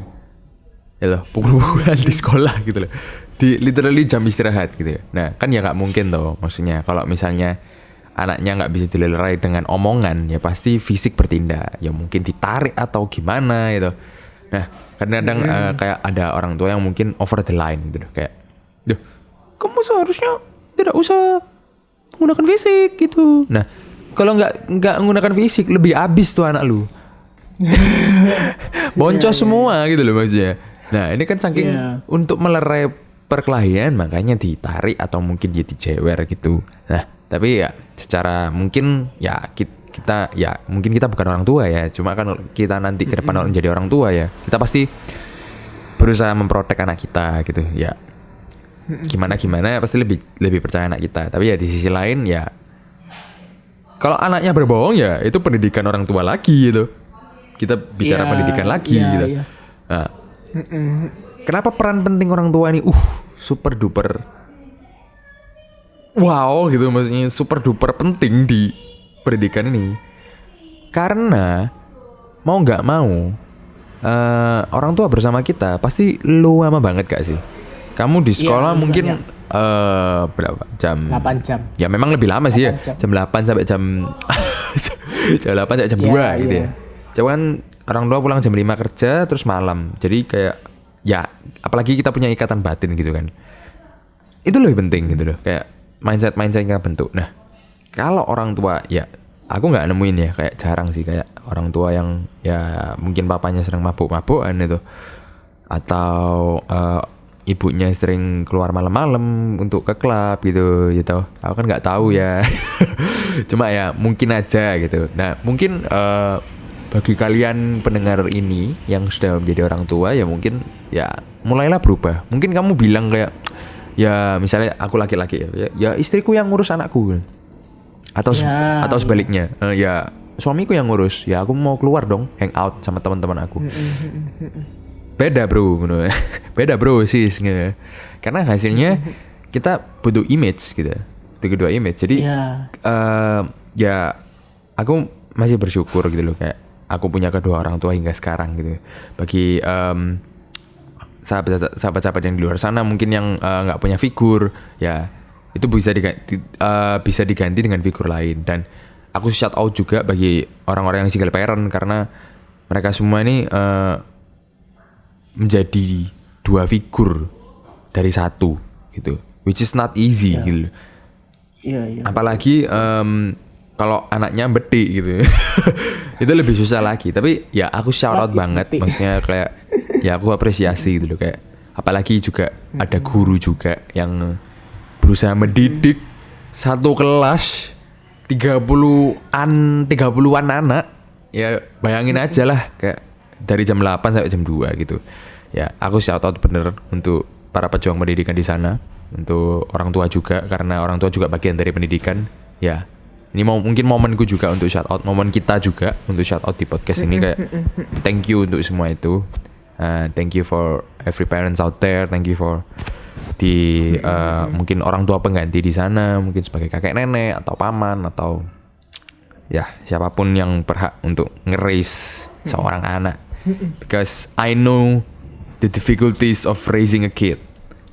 ya loh, pukul-pukulan di sekolah gitu loh, di literally jam istirahat gitu ya. Nah kan ya nggak mungkin tuh, maksudnya kalau misalnya anaknya nggak bisa dilerai dengan omongan, ya pasti fisik bertindak, ya mungkin ditarik atau gimana gitu. Nah kadang-kadang kayak ada orang tua yang mungkin over the line gitu loh, kayak kamu seharusnya tidak usah menggunakan fisik gitu. Nah kalau nggak menggunakan fisik, lebih abis tuh anak lu. Boncos semua gitu loh maksudnya. Nah ini kan saking untuk melerai perkelahian makanya ditarik atau mungkin dia dijewer gitu. Nah tapi ya secara mungkin ya kita ya mungkin kita bukan orang tua ya, cuma kan kita nanti ke depan orang jadi orang tua ya, kita pasti berusaha memprotek anak kita gitu ya. Gimana pasti lebih percaya anak kita. Tapi ya di sisi lain ya, kalau anaknya berbohong ya itu pendidikan orang tua lagi gitu. Kita bicara pendidikan lagi gitu. Nah, kenapa peran penting orang tua ini super duper wow gitu, maksudnya super duper penting di pendidikan ini? Karena mau nggak mau orang tua bersama kita pasti lama banget gak sih? Kamu di sekolah mungkin berapa jam? 8 jam. Ya memang lebih lama sih ya. Jam 8 sampai jam 8 sampai jam 2 gitu ya. Coba kan orang tua pulang jam 5 kerja terus malam. Jadi kayak ya apalagi kita punya ikatan batin gitu kan. Itu lebih penting gitu loh. Kayak mindset yang bentuk. Nah, kalau orang tua ya aku nggak nemuin ya, kayak jarang sih kayak orang tua yang ya mungkin papanya sering mabuk-mabukan itu, atau ibunya sering keluar malam-malam untuk ke klub gitu. Aku kan nggak tahu ya. Cuma ya mungkin aja gitu. Nah mungkin bagi kalian pendengar ini yang sudah menjadi orang tua ya mungkin ya mulailah berubah. Mungkin kamu bilang kayak ya misalnya aku laki-laki ya istriku yang ngurus anakku, atau sebaliknya ya suamiku yang ngurus, ya aku mau keluar dong hangout sama teman-teman aku. Beda bro sis gitu. Karena hasilnya kita butuh image gitu, butuh kedua image. Jadi ya aku masih bersyukur gitu loh, kayak aku punya kedua orang tua hingga sekarang gitu. Bagi sahabat-sahabat yang di luar sana mungkin yang nggak punya figur, ya itu bisa diganti dengan figur lain. Dan aku shout out juga bagi orang-orang yang single parent, karena mereka semua ini menjadi 2 figur dari 1 gitu, which is not easy gitu. Iya. Apalagi kalau anaknya betik gitu. Itu lebih susah lagi. Tapi ya aku shout out banget, maksudnya kayak ya aku apresiasi gitu loh, kayak apalagi juga ada guru juga yang berusaha mendidik satu kelas 30-an anak. Ya bayangin aja lah, kayak dari jam 8 sampai jam 2 gitu. Ya aku shout out bener untuk para pejuang pendidikan di sana, untuk orang tua juga, karena orang tua juga bagian dari pendidikan. Ya ini mungkin momenku juga untuk shout out, momen kita juga untuk shout out di podcast ini, kayak thank you untuk semua itu. Thank you for every parents out there, thank you for mungkin orang tua pengganti di sana, mungkin sebagai kakek nenek atau paman atau ya siapapun yang berhak untuk nge-raise seorang anak, because I know the difficulties of raising a kid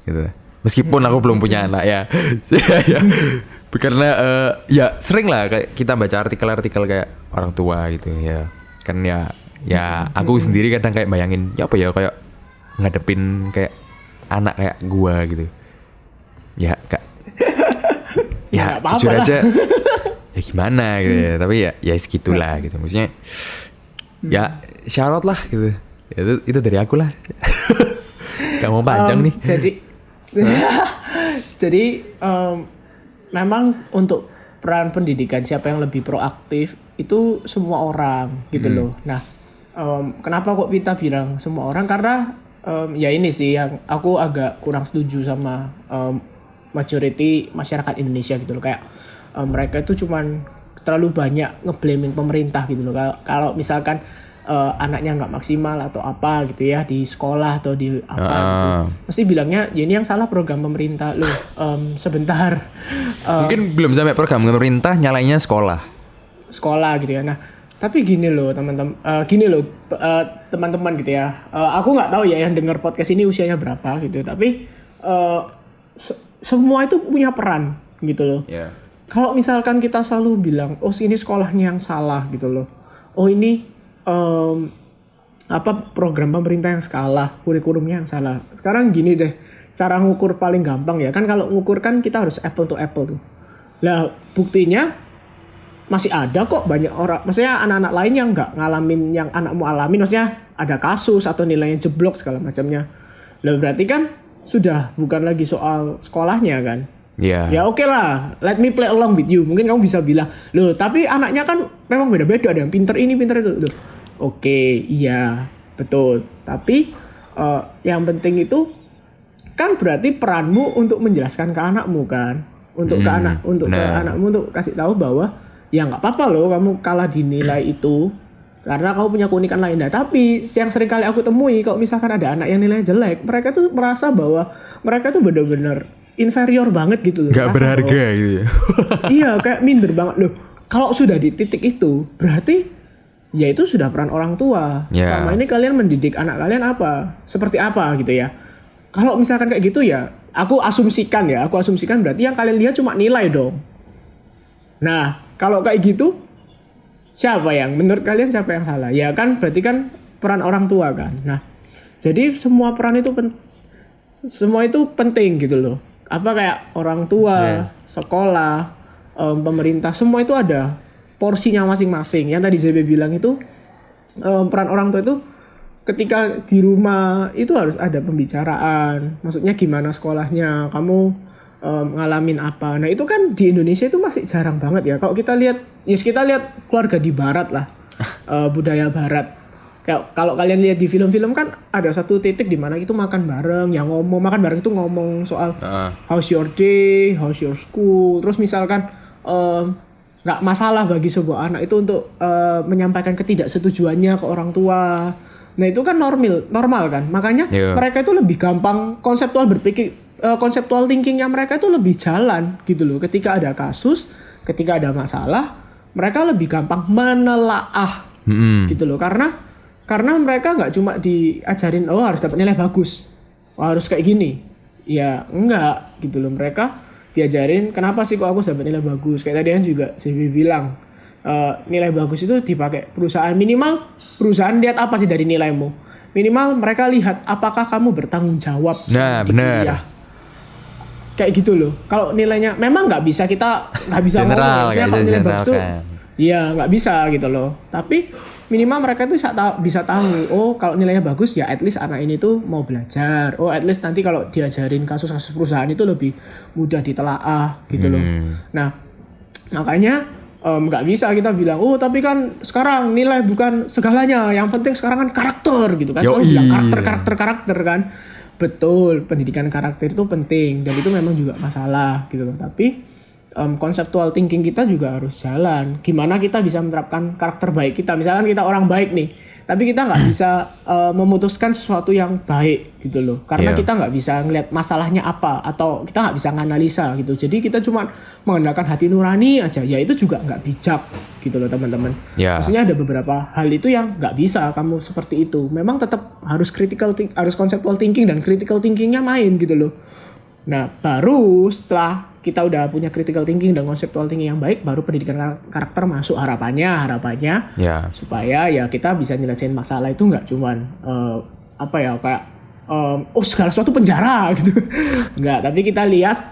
gitu. Meskipun aku belum punya anak ya. Ya. Karena ya sering lah kayak kita baca artikel-artikel kayak orang tua gitu ya. Kan ya aku sendiri kadang kayak bayangin ya apa ya, kayak ngadepin kayak anak kayak gua gitu. Ya kak. Ya jujur aja ya gimana gitu ya. Tapi ya segitulah gitu. Maksudnya ya shout out lah gitu. Itu dari aku lah. Gak mau panjang nih. Jadi memang untuk peran pendidikan, siapa yang lebih proaktif itu semua orang gitu loh. Nah, kenapa kok kita bilang semua orang? Karena ya ini sih yang aku agak kurang setuju sama majority masyarakat Indonesia gitu loh. Kayak mereka itu cuman terlalu banyak ngeblaming pemerintah gitu loh. Kalau misalkan anaknya nggak maksimal atau apa gitu ya di sekolah atau di apa gitu, mesti bilangnya ya ini yang salah program pemerintah loh. Sebentar, mungkin belum sampai program pemerintah, nyalainnya sekolah gitu ya. Nah tapi gini loh teman-teman, teman-teman gitu ya, aku nggak tahu ya yang dengar podcast ini usianya berapa gitu, tapi semua itu punya peran gitu loh. Kalau misalkan kita selalu bilang oh ini sekolahnya yang salah gitu loh, oh ini program pemerintah yang salah, kurikulumnya yang salah. Sekarang gini deh, cara ngukur paling gampang ya kan, kalau ngukur kan kita harus apple to apple tuh. Lah buktinya masih ada kok banyak orang, maksudnya anak-anak lain yang nggak ngalamin yang anakmu alamin, maksudnya ada kasus atau nilainya jeblok segala macamnya. Lah berarti kan sudah bukan lagi soal sekolahnya kan. Ya oke lah, let me play along with you. Mungkin kamu bisa bilang, loh tapi anaknya kan memang beda-beda, ada yang pinter ini, pinter itu. Loh, oke, iya, betul. Tapi yang penting itu kan berarti peranmu untuk menjelaskan ke anakmu kan, untuk ke anakmu untuk kasih tahu bahwa ya nggak apa-apa loh kamu kalah di nilai itu karena kamu punya keunikan lain. Nah, tapi yang sering kali aku temui kalau misalkan ada anak yang nilainya jelek, mereka tuh merasa bahwa mereka tuh benar-benar inferior banget gitu loh. Gak berharga gitu ya. Iya, kayak minder banget loh. Kalau sudah di titik itu, berarti ya itu sudah peran orang tua. Selama ini kalian mendidik anak kalian apa? Seperti apa gitu ya. Kalau misalkan kayak gitu ya, aku asumsikan berarti yang kalian lihat cuma nilai dong. Nah, kalau kayak gitu, menurut kalian siapa yang salah? Ya kan berarti kan peran orang tua kan. Nah, jadi semua peran itu semua itu penting gitu loh. Apa kayak orang tua, sekolah, pemerintah, semua itu ada porsinya masing-masing. Yang tadi ZB bilang itu peran orang tua itu ketika di rumah itu harus ada pembicaraan. Maksudnya gimana sekolahnya, kamu ngalamin apa. Nah itu kan di Indonesia itu masih jarang banget ya. Kalau kita lihat keluarga di barat lah, budaya barat. Kayak kalau kalian lihat di film-film kan ada satu titik di mana itu makan bareng, makan bareng itu ngomong soal how's your day, how's your school. Terus misalkan nggak masalah bagi sebuah anak itu untuk menyampaikan ketidaksetujuannya ke orang tua. Nah itu kan normal kan. Makanya mereka itu lebih gampang konseptual thinkingnya mereka itu lebih jalan gitu loh. Ketika ada kasus, ketika ada masalah, mereka lebih gampang menelaah gitu loh. Karena mereka nggak cuma diajarin harus dapat nilai bagus. harus kayak gini. Ya enggak gitu loh, mereka diajarin kenapa sih kok aku dapat nilai bagus. Kayak tadi kan juga CB bilang nilai bagus itu dipakai perusahaan, minimal perusahaan lihat apa sih dari nilaimu. Minimal mereka lihat apakah kamu bertanggung jawab. Nah benar. Kayak gitu loh. Kalau nilainya memang nggak bisa general, ngomong kalau nilai bagus tuh, kan. iya nggak bisa gitu loh. Tapi minimal mereka tuh bisa tahu, oh kalau nilainya bagus ya at least anak ini tuh mau belajar. Oh at least nanti kalau diajarin kasus-kasus perusahaan itu lebih mudah ditelaah gitu loh. Nah makanya nggak bisa kita bilang, oh tapi kan sekarang nilai bukan segalanya, yang penting sekarang kan karakter gitu kan. Selalu bilang karakter kan. Betul, pendidikan karakter itu penting dan itu memang juga masalah gitu loh. Tapi conceptual thinking kita juga harus jalan. Gimana kita bisa menerapkan karakter baik kita? Misalkan kita orang baik nih, tapi kita nggak bisa memutuskan sesuatu yang baik gitu loh. Karena kita nggak bisa ngeliat masalahnya apa, atau kita nggak bisa nganalisa gitu. Jadi kita cuma mengandalkan hati nurani aja. Ya itu juga nggak bijak gitu loh teman-teman. Maksudnya ada beberapa hal itu yang nggak bisa kamu seperti itu. Memang tetap harus harus conceptual thinking dan critical thinkingnya main gitu loh. Nah baru setelah kita udah punya critical thinking dan conceptual thinking yang baik, baru pendidikan karakter masuk harapannya supaya ya kita bisa nyelesain masalah itu nggak cuman kayak segala sesuatu penjara gitu. Nggak, tapi kita lihat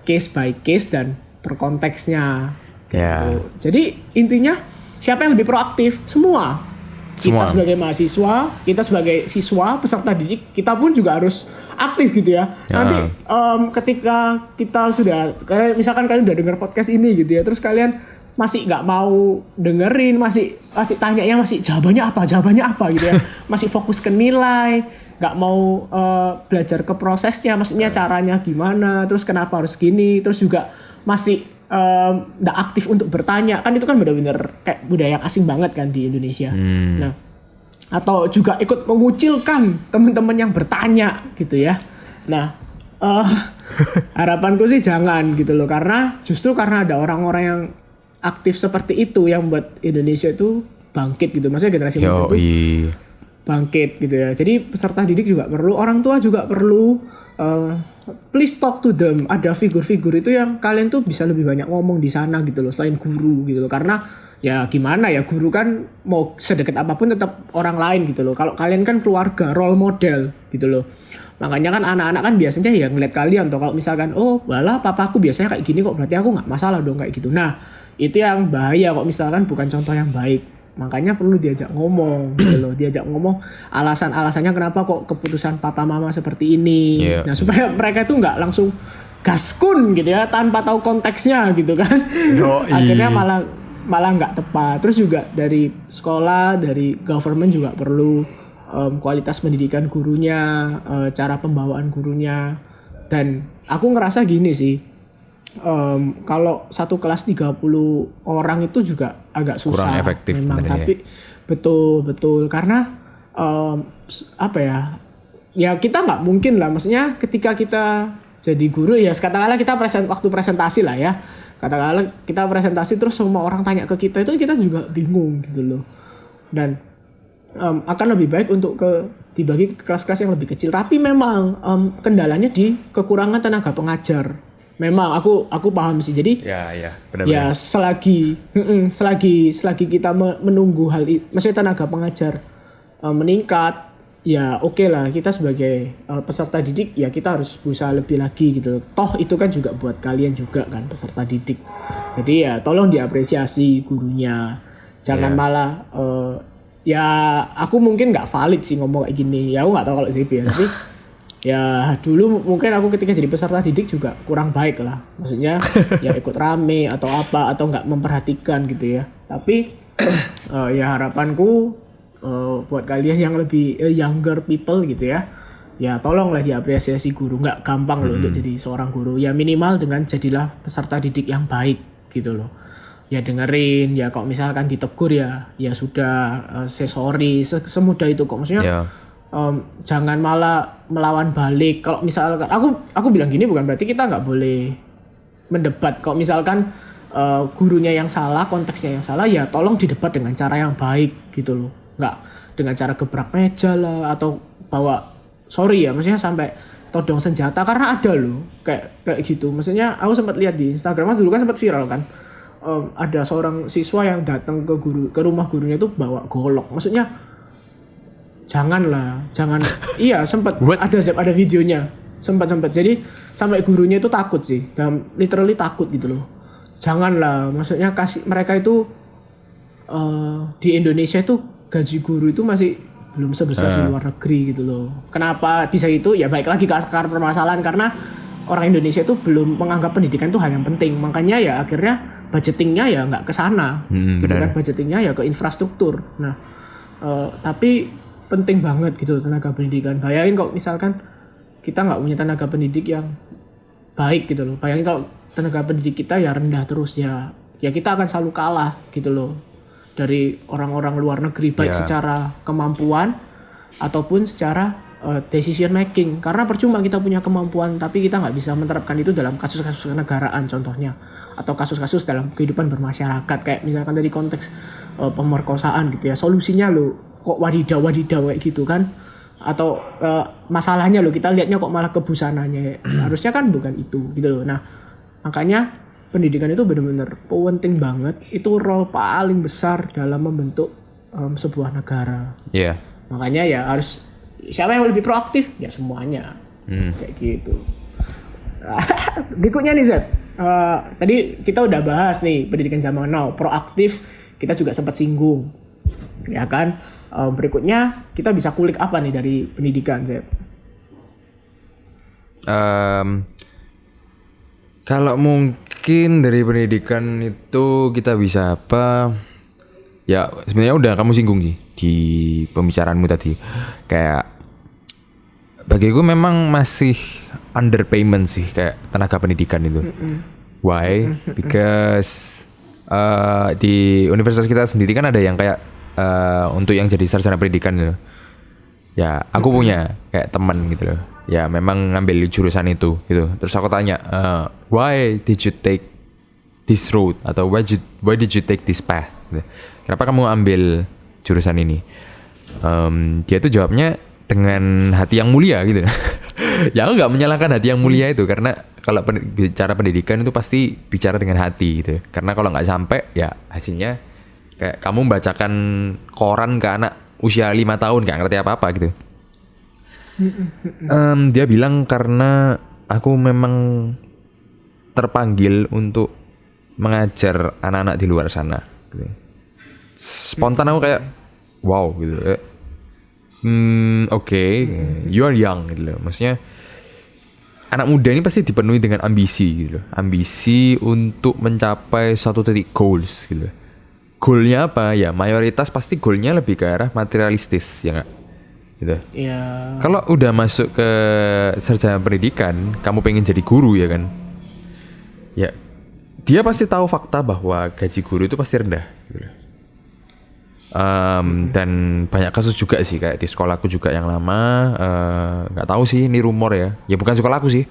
case by case dan per konteksnya gitu. Jadi intinya siapa yang lebih proaktif? Semua. Kita sebagai mahasiswa, kita sebagai siswa, peserta didik, kita pun juga harus aktif gitu ya. Nanti ketika kita misalkan kalian udah dengar podcast ini gitu ya, terus kalian masih nggak mau dengerin, masih tanyanya masih jawabannya apa gitu ya, masih fokus ke nilai, nggak mau belajar ke prosesnya, maksudnya caranya gimana, terus kenapa harus gini, terus juga masih nggak aktif untuk bertanya, kan itu kan benar-benar kayak budaya yang asing banget kan di Indonesia. Nah, atau juga ikut mengucilkan teman-teman yang bertanya gitu ya. Nah, harapanku sih jangan gitu loh, karena ada orang-orang yang aktif seperti itu yang buat Indonesia itu bangkit gitu, maksudnya generasi muda itu bangkit gitu ya. Jadi peserta didik juga perlu, orang tua juga perlu. Please talk to them. Ada figur-figur itu yang kalian tuh bisa lebih banyak ngomong di sana gitu loh, selain guru gitu loh. Karena ya gimana ya, guru kan mau sedekat apapun tetap orang lain gitu loh. Kalau kalian kan keluarga, role model gitu loh. Makanya kan anak-anak kan biasanya ya ngeliat kalian tuh. Kalau misalkan, oh walah papaku biasanya kayak gini kok, berarti aku nggak masalah dong kayak gitu. Nah itu yang bahaya kok misalkan bukan contoh yang baik. Makanya perlu diajak ngomong gitu loh, diajak ngomong alasan-alasannya kenapa kok keputusan papa mama seperti ini. Nah supaya mereka itu nggak langsung gaskun gitu ya tanpa tahu konteksnya gitu kan. Akhirnya malah nggak tepat. Terus juga dari sekolah, dari government juga perlu kualitas pendidikan gurunya, cara pembawaan gurunya. Dan aku ngerasa gini sih, kalau satu kelas 30 orang itu juga agak susah. Kurang efektif memang, tapi betul karena ya kita nggak mungkin lah, maksudnya ketika kita jadi guru ya katakanlah kita waktu presentasi lah ya, katakanlah kita presentasi terus semua orang tanya ke kita, itu kita juga bingung gitu loh. Dan akan lebih baik untuk dibagi ke kelas-kelas yang lebih kecil. Tapi memang kendalanya di kekurangan tenaga pengajar. Memang aku paham sih. Jadi benar-benar. Ya selagi kita menunggu hal itu, maksudnya tenaga pengajar meningkat, ya oke lah, kita sebagai peserta didik ya kita harus berusaha lebih lagi gitu. Toh itu kan juga buat kalian juga kan peserta didik. Jadi ya tolong diapresiasi gurunya. Jangan malah ya aku mungkin nggak valid sih ngomong kayak gini. Ya aku nggak tahu kalau CP ya, tapi ya dulu mungkin aku ketika jadi peserta didik juga kurang baik lah, maksudnya ya ikut rame atau apa, atau nggak memperhatikan gitu ya. Tapi ya harapanku buat kalian yang lebih younger people gitu ya, ya tolonglah diapresiasi guru. Nggak gampang loh untuk jadi seorang guru. Ya minimal dengan jadilah peserta didik yang baik gitu loh. Ya dengerin, ya kalau misalkan ditegur ya sudah, say sorry, semudah itu kok, maksudnya. Jangan malah melawan balik. Kalau misalkan aku bilang gini bukan berarti kita nggak boleh mendebat. Kalau misalkan gurunya yang salah, konteksnya yang salah, ya tolong didebat dengan cara yang baik gitu loh. Nggak dengan cara gebrak meja lah, atau bawa maksudnya sampai todong senjata karena ada loh kayak gitu. Maksudnya aku sempat lihat di Instagram dulu kan sempat viral kan. Ada seorang siswa yang datang ke rumah gurunya itu bawa golok. Maksudnya jangan iya sempat ada videonya. Sempat jadi sampai gurunya itu takut sih. Literally takut gitu loh. Janganlah, maksudnya kasih mereka itu di Indonesia itu gaji guru itu masih belum sebesar di luar negeri gitu loh. Kenapa bisa itu? Ya baik lagi ke akar permasalahan karena orang Indonesia itu belum menganggap pendidikan itu hal yang penting. Makanya ya akhirnya budgetingnya ya nggak ke sana. Gitu kan, budgetingnya ya ke infrastruktur. Nah, tapi penting banget gitu tenaga pendidikan. Bayangin kalau misalkan kita nggak punya tenaga pendidik yang baik gitu loh. Bayangin kalau tenaga pendidik kita ya rendah terus ya kita akan selalu kalah gitu loh dari orang-orang luar negeri baik secara kemampuan ataupun secara decision making. Karena percuma kita punya kemampuan tapi kita nggak bisa menerapkan itu dalam kasus-kasus kenegaraan contohnya, atau kasus-kasus dalam kehidupan bermasyarakat kayak misalkan dari konteks pemerkosaan gitu ya. Solusinya lo kok wadidaw kayak gitu kan, atau masalahnya lo kita lihatnya kok malah ke busananya. Harusnya kan bukan itu gitu loh. Nah makanya pendidikan itu benar-benar penting banget. Itu role paling besar dalam membentuk sebuah negara. Iya. Makanya ya harus siapa yang lebih proaktif ya semuanya. Kayak gitu. Berikutnya nih Zed. Tadi kita udah bahas nih pendidikan zaman now, proaktif kita juga sempat singgung. Ya kan? Berikutnya kita bisa kulik apa nih dari pendidikan Zed? Kalau mungkin dari pendidikan itu kita bisa apa? Ya sebenarnya udah kamu singgung sih di pembicaraanmu tadi. Kayak bagiku memang masih underpayment sih kayak tenaga pendidikan itu. Why? Because di universitas kita sendiri kan ada yang kayak untuk yang jadi sarjana pendidikan gitu. Ya aku punya kayak teman gitu loh. Ya memang ngambil jurusan itu gitu. Terus aku tanya, why did you take this route atau why did you take this path? Gitu. Kenapa kamu ambil jurusan ini? Dia tuh jawabnya dengan hati yang mulia gitu. Ya aku nggak menyalahkan hati yang mulia itu karena kalau bicara pendidikan itu pasti bicara dengan hati gitu. Karena kalau nggak sampai ya hasilnya kayak kamu membacakan koran ke anak usia 5 tahun nggak ngerti apa-apa gitu. Dia bilang karena aku memang terpanggil untuk mengajar anak-anak di luar sana gitu. Spontan aku kayak wow gitu. Oke, you are young gitu loh. Maksudnya anak muda ini pasti dipenuhi dengan ambisi gitu loh. Ambisi untuk mencapai suatu titik goals gitu loh. Goalnya apa? Ya mayoritas pasti goalnya lebih ke arah materialistis ya nggak? Gitu. Ya. Kalau udah masuk ke sarjana pendidikan, kamu pengen jadi guru ya kan? Ya, dia pasti tahu fakta bahwa gaji guru itu pasti rendah. Gitu. Dan banyak kasus juga sih kayak di sekolahku juga yang lama, nggak tahu sih ini rumor ya. Ya bukan sekolahku sih.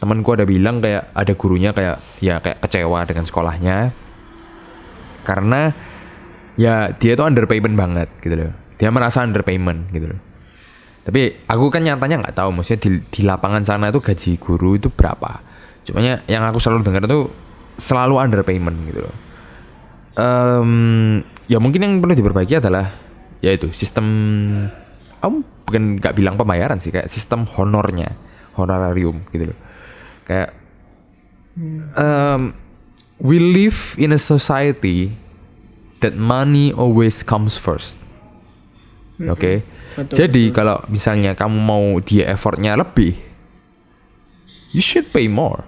Temanku ada bilang kayak ada gurunya kayak kecewa dengan sekolahnya karena ya dia tuh underpayment banget gitu loh. Dia merasa underpayment gitu loh. Tapi aku kan nyatanya nggak tahu, maksudnya di lapangan sana itu gaji guru itu berapa. Cumanya yang aku selalu dengar itu selalu underpayment gitu loh. Ya mungkin yang perlu diperbaiki adalah yaitu sistem, bukan nggak bilang pembayaran sih, kayak sistem honorarium gitu loh. Kayak we live in a society that money always comes first. Oke. Jadi kalau misalnya kamu mau dia effortnya lebih, you should pay more.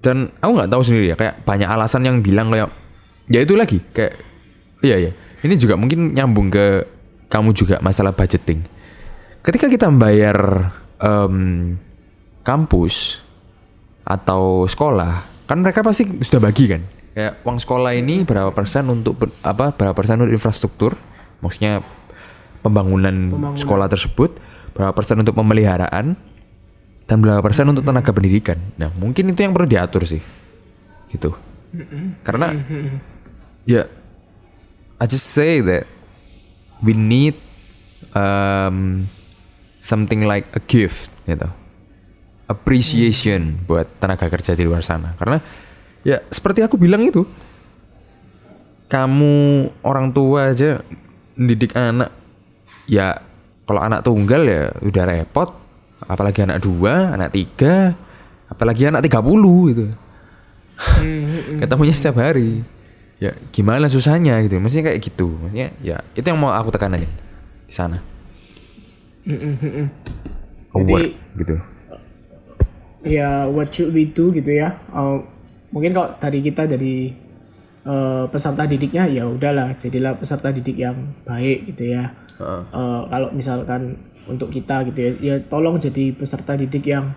Dan aku nggak tahu sendiri ya, kayak banyak alasan yang bilang kayak ya itu lagi kayak iya ini juga mungkin nyambung ke kamu juga masalah budgeting. Ketika kita membayar kampus atau sekolah, kan mereka pasti sudah bagi kan. Kayak uang sekolah ini berapa persen untuk berapa persen untuk infrastruktur, maksudnya pembangunan sekolah tersebut, berapa persen untuk pemeliharaan, dan berapa persen untuk tenaga pendidikan. Nah mungkin itu yang perlu diatur sih, gitu. Karena ya, I just say that we need something like a gift gitu. Appreciation buat tenaga kerja di luar sana. Karena ya seperti aku bilang itu, kamu orang tua aja mendidik anak, ya kalau anak tunggal ya udah repot, apalagi anak 2, anak 3, apalagi anak 30 gitu. Ketemunya setiap hari. Ya gimana susahnya gitu. Maksudnya kayak gitu. Maksudnya ya itu yang mau aku tekanin di sana. Award gitu. Ya what should we do gitu ya. Mungkin kalau dari kita dari peserta didiknya ya udahlah jadilah peserta didik yang baik gitu ya. Kalau misalkan untuk kita gitu ya tolong jadi peserta didik yang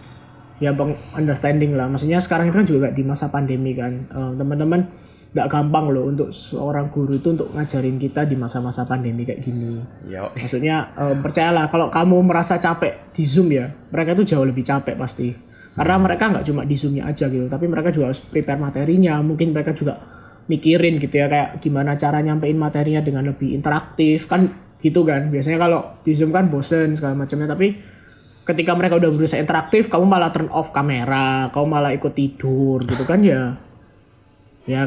ya bang understanding lah. Maksudnya sekarang itu kan juga di masa pandemi kan, teman-teman nggak gampang loh untuk seorang guru itu untuk ngajarin kita di masa-masa pandemi kayak gini. Maksudnya percayalah kalau kamu merasa capek di Zoom ya, mereka tuh jauh lebih capek pasti. Karena mereka nggak cuma di Zoom-nya aja gitu, tapi mereka juga harus prepare materinya. Mungkin mereka juga mikirin gitu ya kayak gimana cara nyampein materinya dengan lebih interaktif kan gitu kan. Biasanya kalau di Zoom kan bosen segala macamnya, tapi ketika mereka udah berusaha interaktif, kamu malah turn off kamera, kamu malah ikut tidur gitu kan ya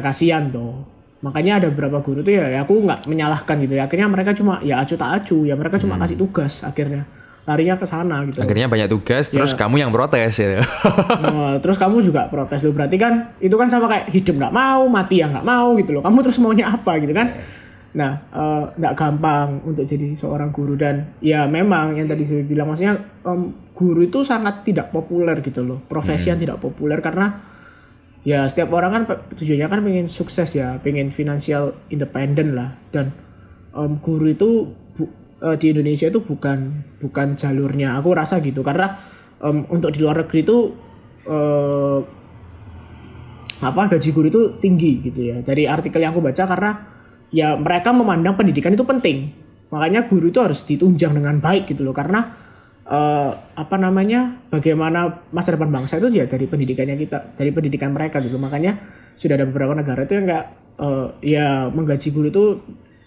kasihan tuh. Makanya ada beberapa guru tuh ya aku nggak menyalahkan gitu ya. Akhirnya mereka cuma ya acu tak acu, ya mereka cuma kasih tugas akhirnya. Larinya ke sana gitu. Akhirnya banyak tugas, terus kamu yang protes ya. Terus kamu juga protes tuh. Berarti kan itu kan sama kayak hidup nggak mau, mati yang nggak mau gitu loh. Kamu terus maunya apa gitu kan? Nah, nggak gampang untuk jadi seorang guru. Dan ya memang yang tadi saya bilang, maksudnya guru itu sangat tidak populer gitu loh. Profesi yang tidak populer karena ya setiap orang kan tujuannya kan pengen sukses ya, pengen financial independent lah. Dan guru itu di Indonesia itu bukan jalurnya. Aku rasa gitu karena untuk di luar negeri itu gaji guru itu tinggi gitu ya. Dari artikel yang aku baca karena ya mereka memandang pendidikan itu penting. Makanya guru itu harus ditunjang dengan baik gitu loh. Karena bagaimana masa depan bangsa itu ya dari pendidikannya kita, dari pendidikan mereka gitu. Makanya sudah ada beberapa negara itu yang kayak menggaji guru itu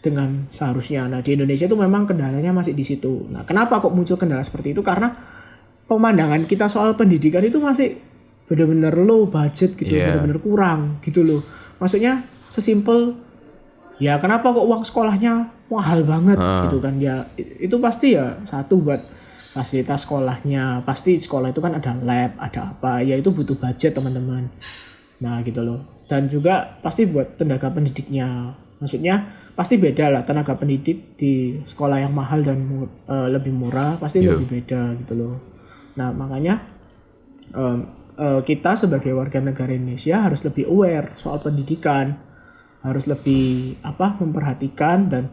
dengan seharusnya. Nah di Indonesia itu memang kendalanya masih di situ. Nah kenapa kok muncul kendala seperti itu? Karena pemandangan kita soal pendidikan itu masih benar-benar low budget gitu, benar-benar kurang gitu loh. Maksudnya sesimpel ya kenapa kok uang sekolahnya mahal banget gitu kan ya. Itu pasti ya satu buat fasilitas sekolahnya. Pasti sekolah itu kan ada lab, ada apa. Ya itu butuh budget teman-teman. Nah gitu loh. Dan juga pasti buat tenaga pendidiknya. Maksudnya pasti beda lah tenaga pendidik di sekolah yang mahal dan lebih murah pasti lebih beda gitu loh. Nah makanya kita sebagai warga negara Indonesia harus lebih aware soal pendidikan, harus lebih memperhatikan dan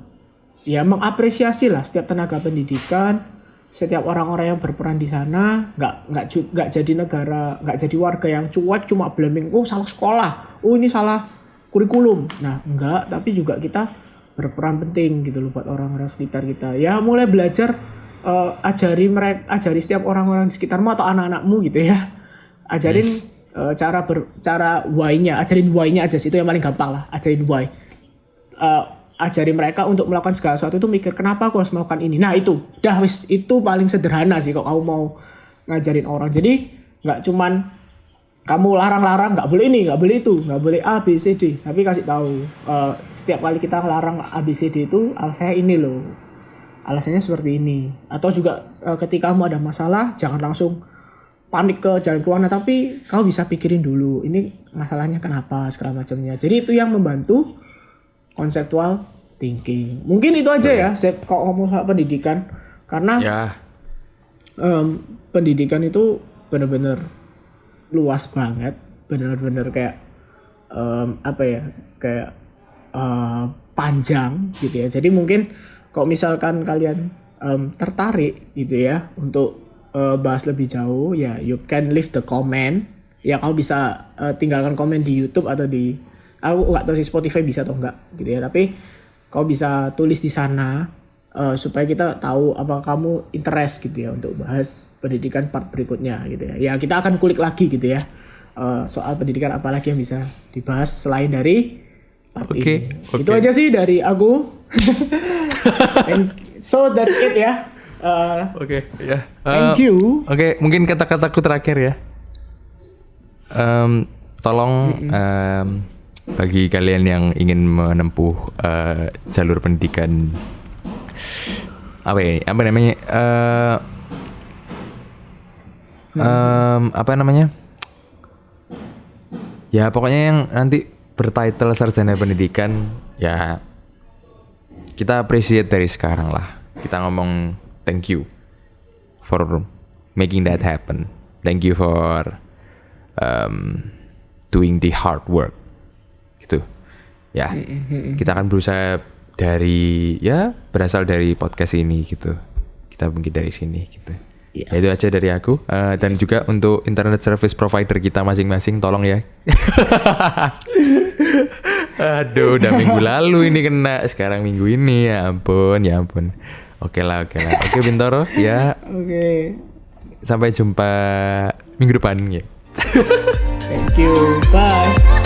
ya mengapresiasi lah setiap tenaga pendidikan, setiap orang-orang yang berperan di sana. Nggak jadi warga yang cuek cuma blaming salah sekolah, ini salah kurikulum. Nah enggak, tapi juga kita berperan penting gitu loh buat orang-orang sekitar kita. Ya mulai belajar ajari setiap orang-orang di sekitarmu atau anak-anakmu gitu ya. Ajarin cara why-nya, ajarin why-nya aja sih, itu yang paling gampang lah, ajarin why. Ajarin mereka untuk melakukan segala sesuatu itu mikir kenapa aku harus melakukan ini. Nah itu itu paling sederhana sih kalau kamu mau ngajarin orang. Jadi nggak cuman kamu larang-larang nggak boleh ini, nggak boleh itu, nggak boleh A, B, C, D. Tapi kasih tahu setiap kali kita larang A, B, C, D itu alasannya ini loh. Alasannya seperti ini. Atau juga ketika kamu ada masalah jangan langsung panik ke jalan keluar, tapi kamu bisa pikirin dulu ini masalahnya kenapa segala macamnya. Jadi itu yang membantu conceptual thinking. Mungkin itu aja ya, Sep, kalau ngomong soal pendidikan. Karena pendidikan itu benar-benar luas banget, benar-benar kayak panjang gitu ya. Jadi mungkin kalau misalkan kalian tertarik gitu ya untuk bahas lebih jauh ya, you can leave the comment ya. Kamu bisa tinggalkan komen di YouTube atau di, aku nggak tahu sih Spotify bisa atau enggak gitu ya, tapi kamu bisa tulis di sana supaya kita tahu apa kamu interest gitu ya untuk bahas pendidikan part berikutnya gitu ya. Ya kita akan kulik lagi gitu ya soal pendidikan apa lagi yang bisa dibahas selain dari part ini. Itu aja sih dari aku. So that's it ya. Oke, ya. Thank you. Oke, mungkin kata-kataku terakhir ya. Tolong bagi kalian yang ingin menempuh jalur pendidikan apa namanya? Apa namanya? Ya pokoknya yang nanti bertitle sarjana pendidikan, ya kita appreciate dari sekarang lah. Kita ngomong thank you for making that happen. Thank you for doing the hard work. Gitu. Ya, kita akan berusaha berasal dari podcast ini gitu. Kita mungkin dari sini gitu. Yes. Ya, itu aja dari aku. Dan juga untuk internet service provider kita masing-masing, tolong ya. Aduh, udah minggu lalu ini kena, sekarang minggu ini, ya ampun. Oke lah. Oke Bintoro, ya. Oke. Sampai jumpa minggu depan ya. Thank you. Bye.